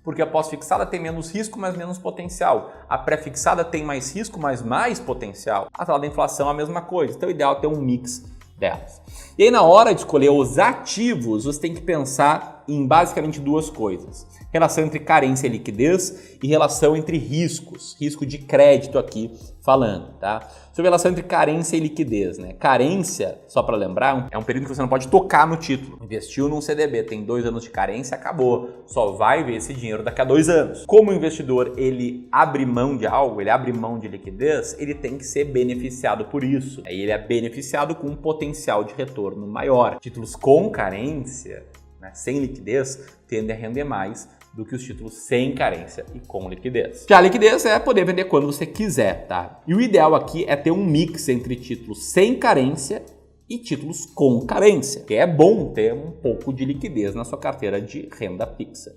Porque a pós-fixada tem menos risco, mas menos potencial. A pré-fixada tem mais risco, mas mais potencial. A tabela da inflação é a mesma coisa. Então, o ideal é ter um mix delas. E aí, na hora de escolher os ativos, você tem que pensar em basicamente duas coisas. Relação entre carência e liquidez e relação entre riscos. Risco de crédito aqui falando, tá? Sobre relação entre carência e liquidez, né? Carência, só para lembrar, é um período que você não pode tocar no título. Investiu num CDB, tem 2 anos de carência, acabou. Só vai ver esse dinheiro daqui a 2 anos. Como o investidor, ele abre mão de algo, ele abre mão de liquidez, ele tem que ser beneficiado por isso. Aí ele é beneficiado com um potencial de retorno maior. Títulos com carência, né, sem liquidez, tendem a render mais do que os títulos sem carência e com liquidez. Já a liquidez é poder vender quando você quiser, tá? E o ideal aqui é ter um mix entre títulos sem carência e títulos com carência, que é bom ter um pouco de liquidez na sua carteira de renda fixa.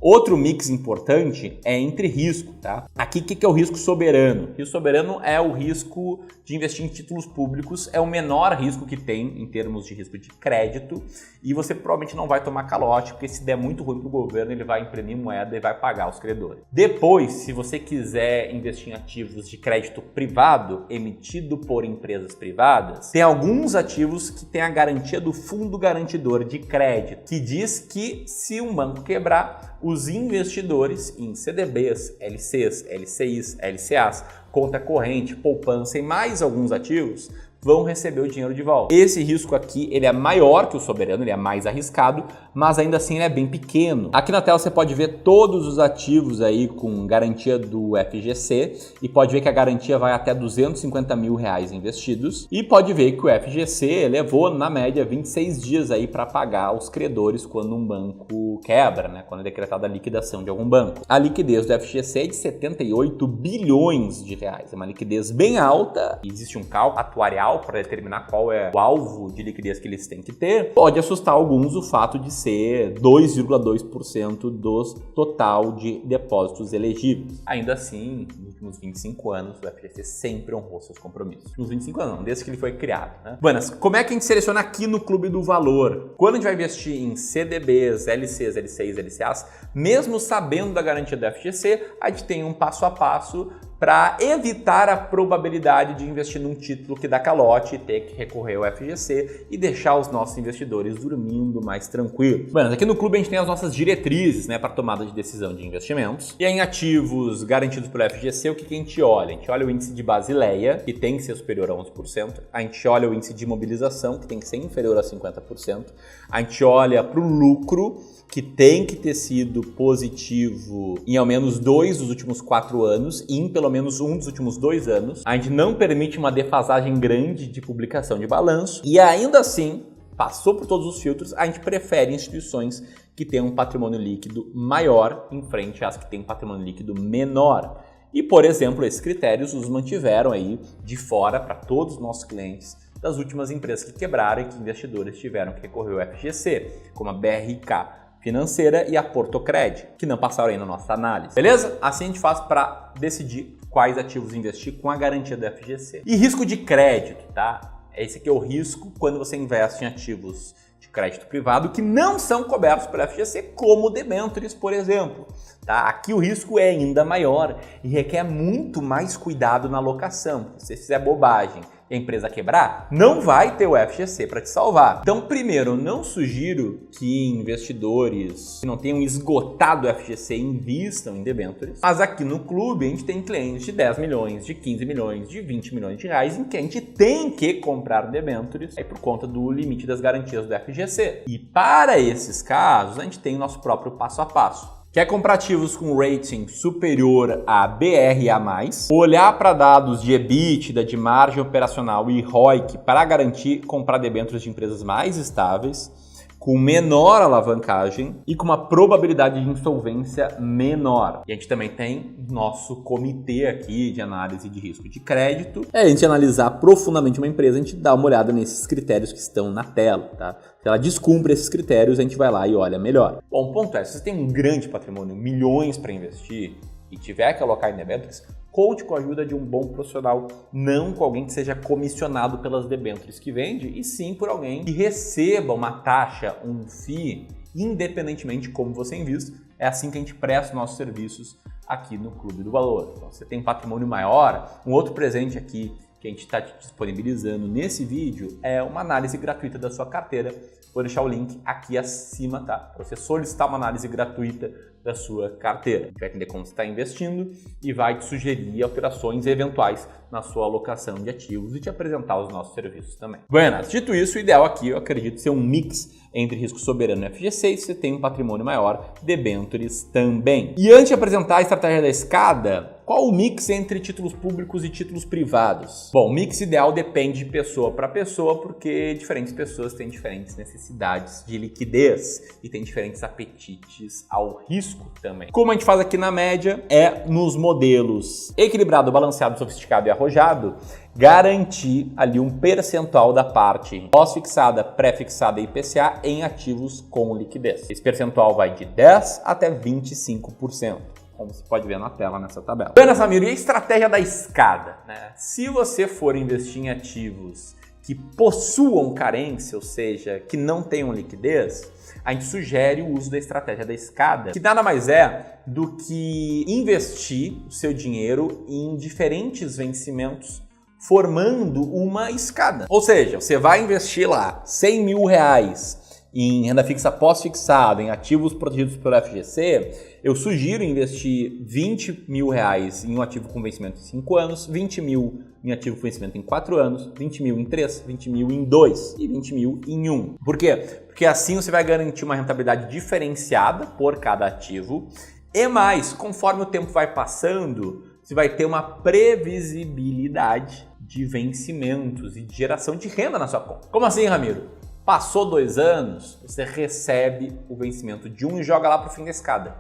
Outro mix importante é entre risco, tá? Aqui, o que é o risco soberano? O risco soberano é o risco de investir em títulos públicos, é o menor risco que tem em termos de risco de crédito e você provavelmente não vai tomar calote, porque se der muito ruim para o governo, ele vai imprimir moeda e vai pagar os credores. Depois, se você quiser investir em ativos de crédito privado, emitido por empresas privadas, tem alguns ativos que têm a garantia do fundo garantidor de crédito, que diz que se um banco quebrar, os investidores em CDBs, LCs, LCIs, LCAs, conta corrente, poupança e mais alguns ativos vão receber o dinheiro de volta. Esse risco aqui, ele é maior que o soberano, ele é mais arriscado, mas ainda assim ele é bem pequeno. Aqui na tela você pode ver todos os ativos aí com garantia do FGC e pode ver que a garantia vai até R$250 mil investidos e pode ver que o FGC levou na média 26 dias aí para pagar os credores quando um banco quebra, né? Quando é decretada a liquidação de algum banco. A liquidez do FGC é de 78 bilhões de reais, é uma liquidez bem alta. Existe um cálculo atuarial para determinar qual é o alvo de liquidez que eles têm que ter. Pode assustar alguns o fato de ser 2,2% do total de depósitos elegíveis. Ainda assim, nos últimos 25 anos, o FGC sempre honrou seus compromissos. Nos 25 anos, não, desde que ele foi criado, né? Buenas, como é que a gente seleciona aqui no Clube do Valor? Quando a gente vai investir em CDBs, LCs, LCIs, LCAs, mesmo sabendo da garantia do FGC, a gente tem um passo a passo para evitar a probabilidade de investir num título que dá calote e ter que recorrer ao FGC e deixar os nossos investidores dormindo mais tranquilos. Bom, aqui no clube a gente tem as nossas diretrizes, né, para tomada de decisão de investimentos. E em ativos garantidos pelo FGC, o que a gente olha? A gente olha o índice de Basileia, que tem que ser superior a 11%. A gente olha o índice de imobilização, que tem que ser inferior a 50%. A gente olha para o lucro, que tem que ter sido positivo em ao menos 2 dos últimos 4 anos e em pelo menos um dos últimos 2 anos. A gente não permite uma defasagem grande de publicação de balanço e ainda assim, passou por todos os filtros, a gente prefere instituições que têm um patrimônio líquido maior em frente às que têm um patrimônio líquido menor. E, por exemplo, esses critérios os mantiveram aí de fora para todos os nossos clientes das últimas empresas que quebraram e que investidores tiveram que recorrer ao FGC, como a BRK Financeira e a Portocred, que não passaram aí na nossa análise. Beleza? Assim a gente faz para decidir quais ativos investir com a garantia do FGC. E risco de crédito, tá? Esse aqui é o risco quando você investe em ativos de crédito privado que não são cobertos pelo FGC, como debêntures, por exemplo. Tá? Aqui o risco é ainda maior e requer muito mais cuidado na alocação. Se você fizer bobagem e a empresa quebrar, não vai ter o FGC para te salvar. Então, primeiro, eu não sugiro que investidores que não tenham esgotado o FGC invistam em debêntures, mas aqui no clube a gente tem clientes de 10 milhões, de 15 milhões, de 20 milhões de reais em que a gente tem que comprar debêntures por conta do limite das garantias do FGC. E para esses casos, a gente tem o nosso próprio passo a passo. Quer comprar ativos com rating superior a BRA+, olhar para dados de EBITDA, de margem operacional e ROIC para garantir comprar debêntures de empresas mais estáveis, com menor alavancagem e com uma probabilidade de insolvência menor. E a gente também tem nosso comitê aqui de análise de risco de crédito. A gente analisar profundamente uma empresa, a gente dá uma olhada nesses critérios que estão na tela, tá? Se ela descumpre esses critérios, a gente vai lá e olha melhor. Bom, o ponto é, se você tem um grande patrimônio, milhões para investir e tiver que alocar em debêntures, conte com a ajuda de um bom profissional, não com alguém que seja comissionado pelas debêntures que vende, e sim por alguém que receba uma taxa, um FII, independentemente de como você invista. É assim que a gente presta nossos serviços aqui no Clube do Valor. Então, se você tem um patrimônio maior, um outro presente aqui que a gente está te disponibilizando nesse vídeo é uma análise gratuita da sua carteira. Vou deixar o link aqui acima, tá? Para você solicitar uma análise gratuita da sua carteira. A gente vai entender como você está investindo e vai te sugerir alterações eventuais na sua alocação de ativos e te apresentar os nossos serviços também. Buenas, dito isso, o ideal aqui, eu acredito, ser um mix entre risco soberano e FGC, e se você tem um patrimônio maior, debêntures também. E antes de apresentar a estratégia da escada, qual o mix entre títulos públicos e títulos privados? Bom, o mix ideal depende de pessoa para pessoa, porque diferentes pessoas têm diferentes necessidades de liquidez e têm diferentes apetites ao risco também. Como a gente faz aqui na média, é nos modelos equilibrado, balanceado, sofisticado e arrojado, garantir ali um percentual da parte pós-fixada, pré-fixada e IPCA em ativos com liquidez. Esse percentual vai de 10% até 25%. Como você pode ver na tela nessa tabela. Buenas, Ramiro, e a estratégia da escada, né? Se você for investir em ativos que possuam carência, ou seja, que não tenham liquidez, a gente sugere o uso da estratégia da escada, que nada mais é do que investir o seu dinheiro em diferentes vencimentos formando uma escada. Ou seja, você vai investir lá 100 mil reais em renda fixa pós-fixada, em ativos protegidos pelo FGC, eu sugiro investir 20 mil reais em um ativo com vencimento em 5 anos, 20 mil em ativo com vencimento em 4 anos, 20 mil em 3, 20 mil em 2 e 20 mil em 1. Por quê? Porque assim você vai garantir uma rentabilidade diferenciada por cada ativo e mais, conforme o tempo vai passando, você vai ter uma previsibilidade de vencimentos e de geração de renda na sua conta. Como assim, Ramiro? Passou 2 anos, você recebe o vencimento de um e joga lá para o fim da escada.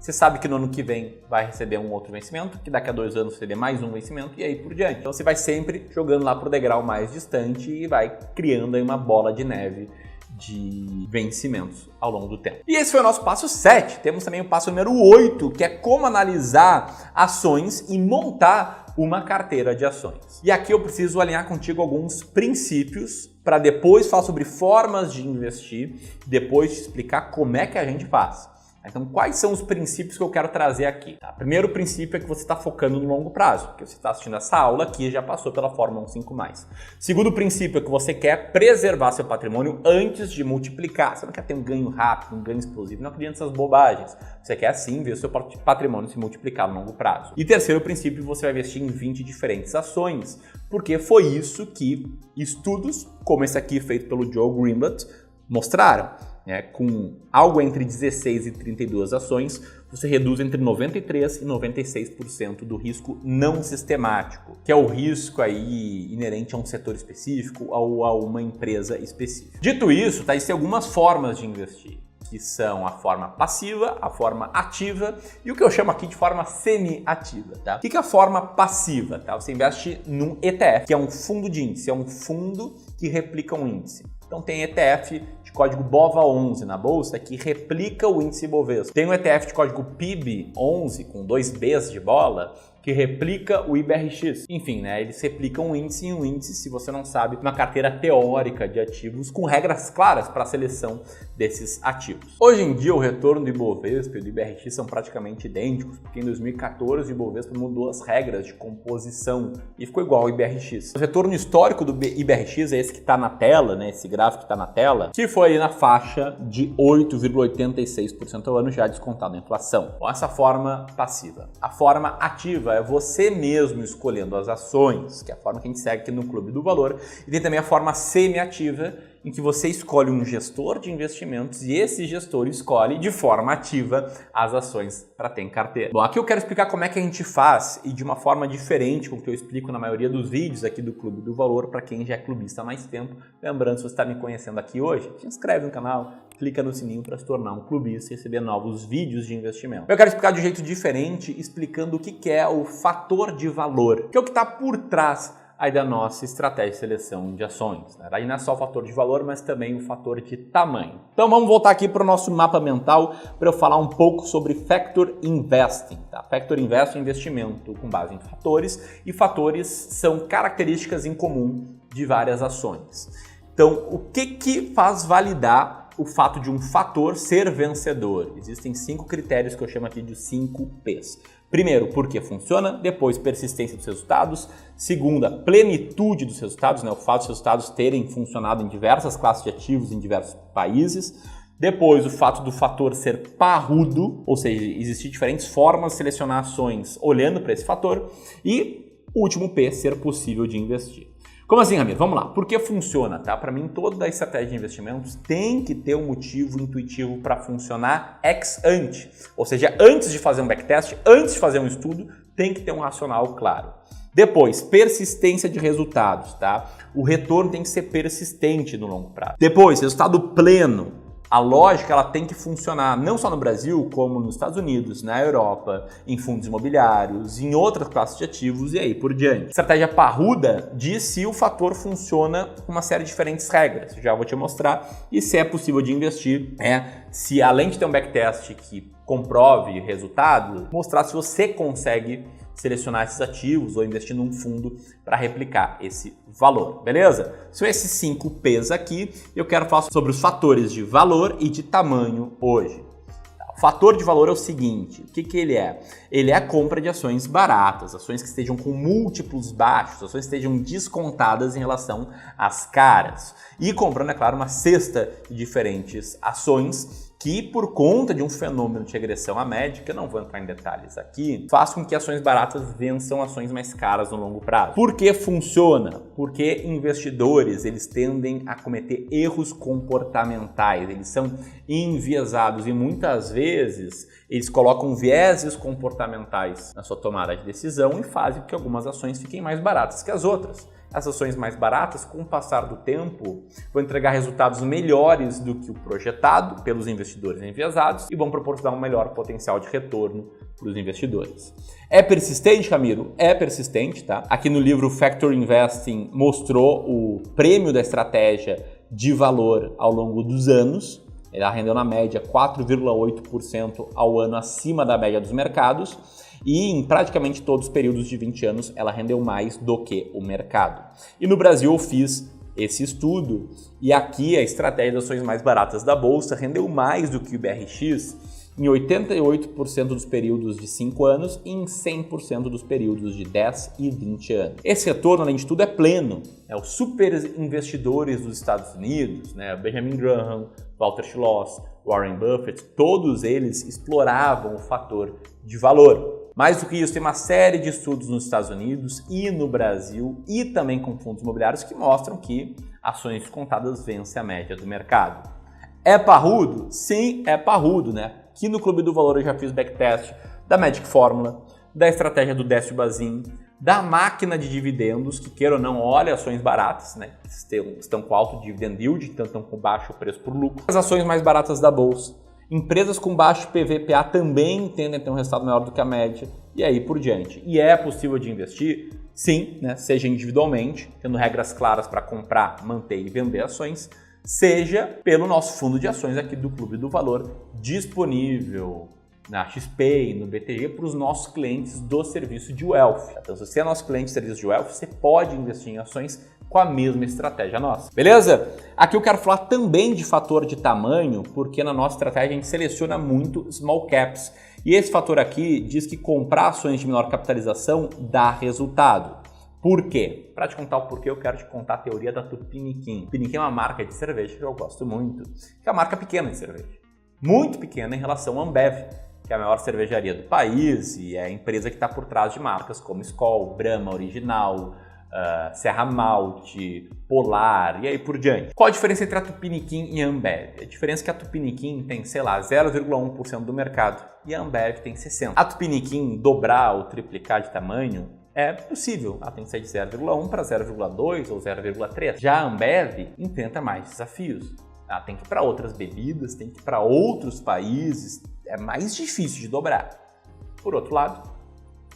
Você sabe que no ano que vem vai receber um outro vencimento, que daqui a 2 anos receber mais um vencimento e aí por diante. Então você vai sempre jogando lá para o degrau mais distante e vai criando aí uma bola de neve de vencimentos ao longo do tempo. E esse foi o nosso passo 7. Temos também o passo número 8, que é como analisar ações e montar uma carteira de ações. E aqui eu preciso alinhar contigo alguns princípios para depois falar sobre formas de investir, depois te explicar como é que a gente faz. Então, quais são os princípios que eu quero trazer aqui? Tá? Primeiro princípio é que você está focando no longo prazo, porque você está assistindo essa aula aqui e já passou pela Fórmula 1.5+. Segundo princípio é que você quer preservar seu patrimônio antes de multiplicar. Você não quer ter um ganho rápido, um ganho explosivo, não acredita nessas bobagens. Você quer sim ver o seu patrimônio se multiplicar no longo prazo. E terceiro princípio, você vai investir em 20 diferentes ações, porque foi isso que estudos, como esse aqui feito pelo Joe Greenblatt, mostraram. Com algo entre 16 e 32 ações, você reduz entre 93% e 96% do risco não sistemático, que é o risco aí inerente a um setor específico ou a uma empresa específica. Dito isso, existem algumas formas de investir, que são a forma passiva, a forma ativa e o que eu chamo aqui de forma semi-ativa. Tá? O que é a forma passiva? Tá? Você investe num ETF, que é um fundo de índice, é um fundo que replica um índice. Então tem ETF de código BOVA11 na bolsa que replica o índice Bovespa. Tem um ETF de código PIB11 com 2 Bs de bola que replica o IBRX. Enfim, né, eles replicam um índice, e um índice, se você não sabe, uma carteira teórica de ativos com regras claras para a seleção desses ativos. Hoje em dia, o retorno do Ibovespa e do IBRX são praticamente idênticos, porque em 2014 o Ibovespa mudou as regras de composição e ficou igual ao IBRX. O retorno histórico do IBRX é esse que está na tela, né, esse gráfico que está na tela, que foi aí na faixa de 8,86% ao ano, já descontado a inflação. Bom, essa forma passiva. A forma ativa é você mesmo escolhendo as ações, que é a forma que a gente segue aqui no Clube do Valor, e tem também a forma semi-ativa, em que você escolhe um gestor de investimentos e esse gestor escolhe de forma ativa as ações para ter em carteira. Bom, aqui eu quero explicar como é que a gente faz e de uma forma diferente com o que eu explico na maioria dos vídeos aqui do Clube do Valor para quem já é clubista há mais tempo. Lembrando, se você está me conhecendo aqui hoje, se inscreve no canal, clica no sininho para se tornar um clubista e receber novos vídeos de investimento. Eu quero explicar de um jeito diferente, explicando o que é o fator de valor, que é o que está por trás aí da nossa estratégia de seleção de ações. Né? Aí não é só o fator de valor, mas também o fator de tamanho. Então vamos voltar aqui para o nosso mapa mental para eu falar um pouco sobre Factor Investing. Tá? Factor Investing é um investimento com base em fatores, e fatores são características em comum de várias ações. Então, o que faz validar o fato de um fator ser vencedor? Existem 5 critérios que eu chamo aqui de 5 P's. Primeiro, porque funciona. Depois, persistência dos resultados. Segunda, plenitude dos resultados, né? O fato dos resultados terem funcionado em diversas classes de ativos em diversos países. Depois, o fato do fator ser parrudo, ou seja, existir diferentes formas de selecionar ações olhando para esse fator. E o último P, ser possível de investir. Como assim, Ramiro? Vamos lá. Por que funciona, tá? Para mim, toda a estratégia de investimentos tem que ter um motivo intuitivo para funcionar ex ante. Ou seja, antes de fazer um backtest, antes de fazer um estudo, tem que ter um racional claro. Depois, persistência de resultados, tá? O retorno tem que ser persistente no longo prazo. Depois, resultado pleno. A lógica ela tem que funcionar não só no Brasil, como nos Estados Unidos, na Europa, em fundos imobiliários, em outras classes de ativos e aí por diante. Estratégia parruda diz se o fator funciona com uma série de diferentes regras. Já vou te mostrar. E se é possível de investir, se além de ter um backtest que comprove resultado, mostrar se você consegue selecionar esses ativos ou investir num fundo para replicar esse valor, beleza? São esses 5 P's aqui. Eu quero falar sobre os fatores de valor e de tamanho hoje. O fator de valor é o seguinte, o que ele é? Ele é a compra de ações baratas, ações que estejam com múltiplos baixos, ações que estejam descontadas em relação às caras. E comprando, é claro, uma cesta de diferentes ações que, por conta de um fenômeno de regressão à média, que eu não vou entrar em detalhes aqui, faz com que ações baratas vençam ações mais caras no longo prazo. Por que funciona? Porque investidores, eles tendem a cometer erros comportamentais, eles são enviesados e muitas vezes eles colocam vieses comportamentais na sua tomada de decisão e fazem com que algumas ações fiquem mais baratas que as outras. As ações mais baratas, com o passar do tempo, vão entregar resultados melhores do que o projetado pelos investidores enviesados e vão proporcionar um melhor potencial de retorno para os investidores. É persistente, Ramiro? É persistente, tá? Aqui no livro Factor Investing mostrou o prêmio da estratégia de valor ao longo dos anos. Ela rendeu na média 4,8% ao ano acima da média dos mercados. E em praticamente todos os períodos de 20 anos ela rendeu mais do que o mercado. E no Brasil eu fiz esse estudo e aqui a estratégia das ações mais baratas da Bolsa rendeu mais do que o IBRX em 88% dos períodos de 5 anos e em 100% dos períodos de 10 e 20 anos. Esse retorno, além de tudo, é pleno. Os super investidores dos Estados Unidos, Benjamin Graham, Walter Schloss, Warren Buffett, todos eles exploravam o fator de valor. Mais do que isso, tem uma série de estudos nos Estados Unidos e no Brasil e também com fundos imobiliários que mostram que ações descontadas vencem a média do mercado. É parrudo? Sim, é parrudo, né? Aqui no Clube do Valor eu já fiz backtest da Magic Fórmula, da estratégia do Décio Bazin, da máquina de dividendos, que queira ou não, olha ações baratas, né? Estão com alto dividend yield, então estão com baixo preço por lucro. As ações mais baratas da Bolsa. Empresas com baixo PVPA também tendem a ter um resultado maior do que a média e aí por diante. E é possível de investir? Sim, né? Seja individualmente, tendo regras claras para comprar, manter e vender ações, seja pelo nosso fundo de ações aqui do Clube do Valor, disponível na XP e no BTG para os nossos clientes do serviço de Wealth. Então, se você é nosso cliente de serviço de Wealth, você pode investir em ações com a mesma estratégia nossa. Beleza? Aqui eu quero falar também de fator de tamanho, porque na nossa estratégia a gente seleciona muito small caps. E esse fator aqui diz que comprar ações de menor capitalização dá resultado. Por quê? Para te contar o porquê, eu quero te contar a teoria da Tupiniquim. Tupiniquim é uma marca de cerveja que eu gosto muito, que é uma marca pequena de cerveja. Muito pequena em relação à Ambev, que é a maior cervejaria do país e é a empresa que está por trás de marcas como Skol, Brahma, Original, Serra Malte, Polar e aí por diante. Qual a diferença entre a Tupiniquim e a Ambev? A diferença é que a Tupiniquim tem, sei lá, 0,1% do mercado e a Ambev tem 60%. A Tupiniquim dobrar ou triplicar de tamanho é possível, ela tem que sair de 0,1 para 0,2 ou 0,3. Já a Ambev enfrenta mais desafios. Ela tem que ir para outras bebidas, tem que ir para outros países, é mais difícil de dobrar. Por outro lado,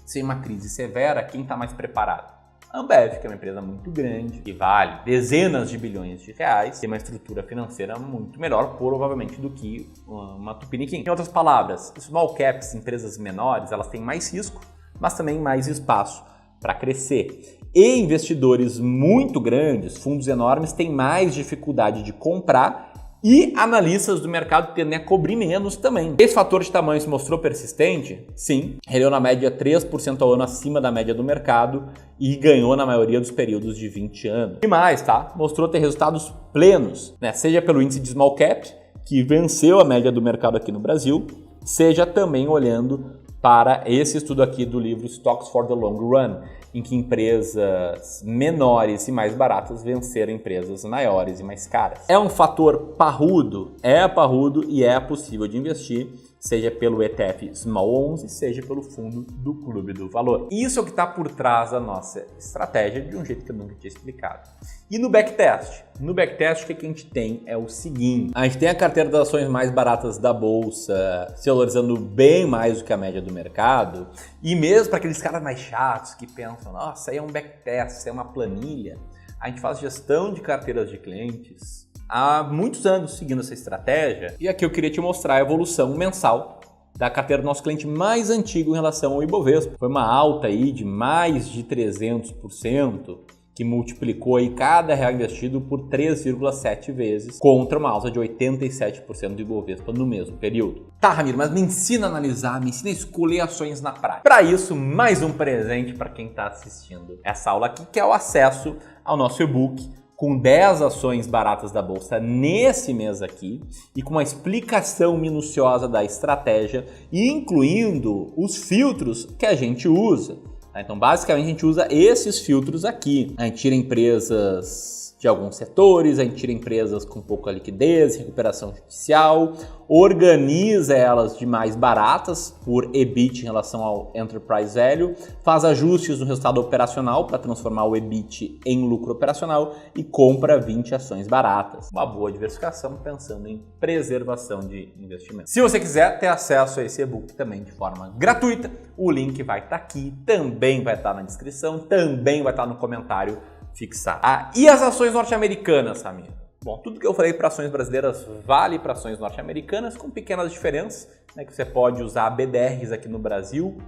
sem uma crise severa, quem está mais preparado? A Ambev, que é uma empresa muito grande, que vale dezenas de bilhões de reais, tem uma estrutura financeira muito melhor, provavelmente, do que uma Tupiniquim. Em outras palavras, small caps, empresas menores, elas têm mais risco, mas também mais espaço para crescer. E investidores muito grandes, fundos enormes, têm mais dificuldade de comprar e analistas do mercado tendem a cobrir menos também. Esse fator de tamanho se mostrou persistente? Sim, rendeu na média 3% ao ano acima da média do mercado e ganhou na maioria dos períodos de 20 anos. E mais, tá? Mostrou ter resultados plenos, né? Seja pelo índice de small cap, que venceu a média do mercado aqui no Brasil, seja também olhando para esse estudo aqui do livro Stocks for the Long Run, em que empresas menores e mais baratas venceram empresas maiores e mais caras. É um fator parrudo? É parrudo e é possível de investir, seja pelo ETF Small 11, seja pelo fundo do Clube do Valor. Isso é o que está por trás da nossa estratégia, de um jeito que eu nunca tinha explicado. E no backtest? No backtest, o que a gente tem é o seguinte: a gente tem a carteira das ações mais baratas da bolsa, se valorizando bem mais do que a média do mercado, e mesmo para aqueles caras mais chatos que pensam, nossa, isso aí é um backtest, isso é uma planilha, a gente faz gestão de carteiras de clientes há muitos anos seguindo essa estratégia, e aqui eu queria te mostrar a evolução mensal da carteira do nosso cliente mais antigo em relação ao Ibovespa. Foi uma alta aí de mais de 300%, que multiplicou aí cada real investido por 3,7 vezes, contra uma alta de 87% do Ibovespa no mesmo período. Tá, Ramiro, mas me ensina a analisar, me ensina a escolher ações na prática. Para isso, mais um presente para quem está assistindo essa aula aqui, que é o acesso ao nosso e-book com 10 ações baratas da bolsa nesse mês aqui e com uma explicação minuciosa da estratégia, incluindo os filtros que a gente usa. Então, basicamente, a gente usa esses filtros aqui. A gente tira empresas de alguns setores, a gente tira empresas com pouca liquidez, recuperação judicial, organiza elas de mais baratas por EBIT em relação ao Enterprise Value, faz ajustes no resultado operacional para transformar o EBIT em lucro operacional e compra 20 ações baratas. Uma boa diversificação pensando em preservação de investimento. Se você quiser ter acesso a esse e-book também de forma gratuita, o link vai estar aqui, também vai estar na descrição, também vai estar no comentário fixado. E as ações norte-americanas, Ramiro? Bom, tudo que eu falei para ações brasileiras vale para ações norte-americanas, com pequenas diferenças, né, que você pode usar BDRs aqui no Brasil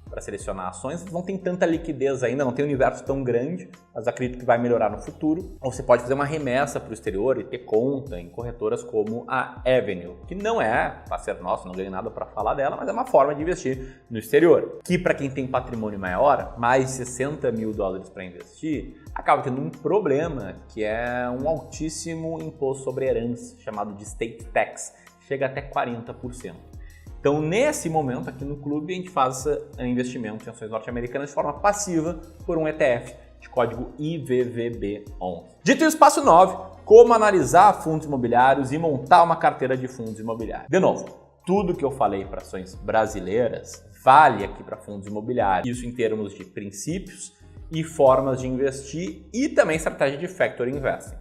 para selecionar ações. Não tem tanta liquidez ainda, não tem um universo tão grande, mas acredito que vai melhorar no futuro. Ou você pode fazer uma remessa para o exterior e ter conta em corretoras como a Avenue, que não é parceiro nosso, não ganho nada para falar dela, mas é uma forma de investir no exterior. Que para quem tem patrimônio maior, mais de $60 mil para investir, acaba tendo um problema, que é um altíssimo imposto sobre herança, chamado de State Tax, chega até 40%. Então, nesse momento, aqui no clube, a gente faz investimento em ações norte-americanas de forma passiva por um ETF de código IVVB11. Dito isso, passo 9, como analisar fundos imobiliários e montar uma carteira de fundos imobiliários. De novo, tudo que eu falei para ações brasileiras vale aqui para fundos imobiliários, isso em termos de princípios e formas de investir e também estratégia de Factor Investing.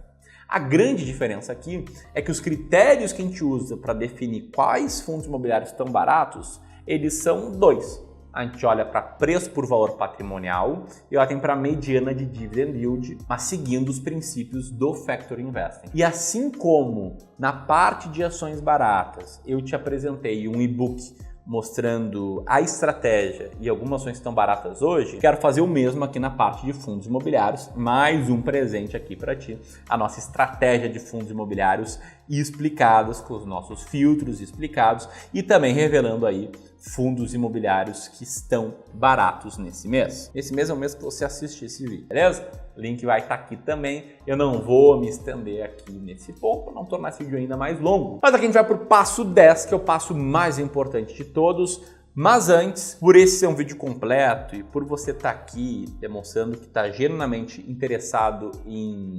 A grande diferença aqui é que os critérios que a gente usa para definir quais fundos imobiliários estão baratos, eles são dois. A gente olha para preço por valor patrimonial e ela tem para mediana de dividend yield, mas seguindo os princípios do Factor Investing. E assim como na parte de ações baratas eu te apresentei um e-book mostrando a estratégia e algumas ações que estão baratas hoje, quero fazer o mesmo aqui na parte de fundos imobiliários, mais um presente aqui para ti, a nossa estratégia de fundos imobiliários explicados, com os nossos filtros explicados e também revelando aí fundos imobiliários que estão baratos nesse mês. Esse mês é o mês que você assiste esse vídeo, beleza? O link vai estar aqui também. Eu não vou me estender aqui nesse ponto para não tornar esse vídeo ainda mais longo. Mas aqui a gente vai para o passo 10, que é o passo mais importante de todos. Mas antes, por esse ser um vídeo completo e por você estar aqui demonstrando que está genuinamente interessado em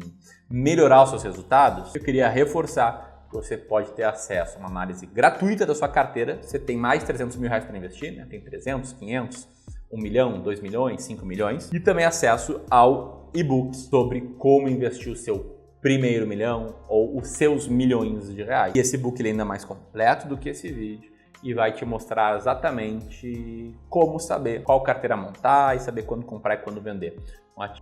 melhorar os seus resultados, eu queria reforçar que você pode ter acesso a uma análise gratuita da sua carteira. Você tem mais de 300 mil reais para investir, né? Tem 300, 500, 1 milhão, 2 milhões, 5 milhões. E também acesso ao e-book sobre como investir o seu primeiro milhão ou os seus milhões de reais. E esse e-book ele é ainda mais completo do que esse vídeo e vai te mostrar exatamente como saber qual carteira montar e saber quando comprar e quando vender.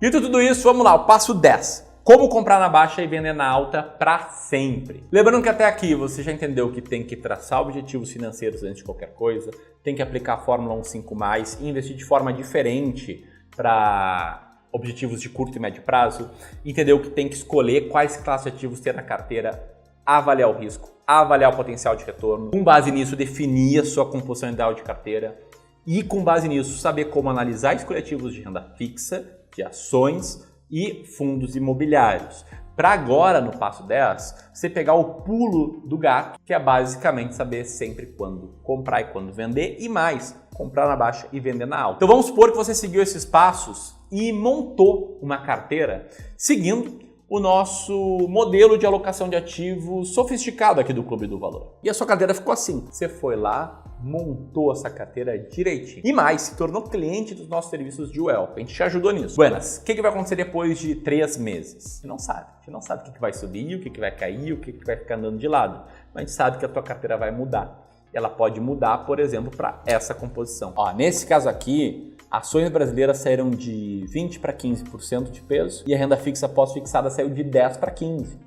Dito tudo isso, vamos lá, o passo 10. Como comprar na baixa e vender na alta para sempre. Lembrando que até aqui você já entendeu que tem que traçar objetivos financeiros antes de qualquer coisa, tem que aplicar a Fórmula 1.5+, e investir de forma diferente para objetivos de curto e médio prazo, entendeu que tem que escolher quais classes de ativos ter na carteira, avaliar o risco, avaliar o potencial de retorno, com base nisso definir a sua composição ideal de carteira e com base nisso saber como analisar e escolher ativos de renda fixa, de ações e fundos imobiliários. Para agora, no passo 10, você pegar o pulo do gato, que é basicamente saber sempre quando comprar e quando vender e mais, comprar na baixa e vender na alta. Então vamos supor que você seguiu esses passos e montou uma carteira seguindo o nosso modelo de alocação de ativos sofisticado aqui do Clube do Valor. E a sua carteira ficou assim. Você foi lá, montou essa carteira direitinho. E mais, se tornou cliente dos nossos serviços de Wealth. A gente te ajudou nisso. Buenas, o que vai acontecer depois de 3 meses? A gente não sabe. A gente não sabe o que vai subir, o que vai cair, o que vai ficar andando de lado. Mas a gente sabe que a tua carteira vai mudar. Ela pode mudar, por exemplo, para essa composição. Ó, nesse caso aqui, ações brasileiras saíram de 20% para 15% de peso e a renda fixa pós-fixada saiu de 10% para 15%.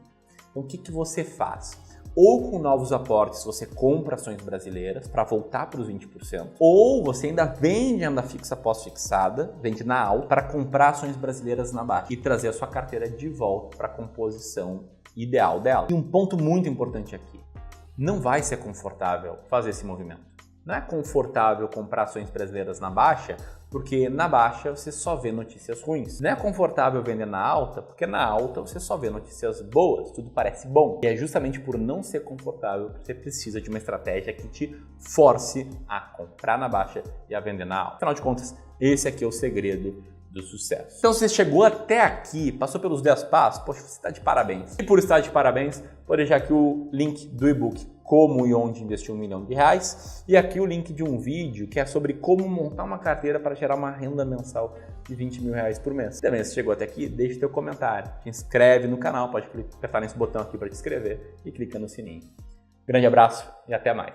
Então o que você faz? Ou com novos aportes você compra ações brasileiras para voltar para os 20%, ou você ainda vende renda fixa pós-fixada, vende na alta, para comprar ações brasileiras na baixa e trazer a sua carteira de volta para a composição ideal dela. E um ponto muito importante aqui, não vai ser confortável fazer esse movimento. Não é confortável comprar ações brasileiras na baixa, porque na baixa você só vê notícias ruins. Não é confortável vender na alta, porque na alta você só vê notícias boas, tudo parece bom. E é justamente por não ser confortável que você precisa de uma estratégia que te force a comprar na baixa e a vender na alta. Afinal de contas, esse aqui é o segredo do sucesso. Então, se você chegou até aqui, passou pelos 10 passos, poxa, você está de parabéns. E por estar de parabéns, vou deixar aqui o link do e-book Como e Onde Investir R$1 milhão e aqui o link de um vídeo que é sobre como montar uma carteira para gerar uma renda mensal de R$20 mil por mês. Também, se chegou até aqui, deixa teu comentário, te inscreve no canal, pode apertar nesse botão aqui para te inscrever e clica no sininho. Grande abraço e até mais.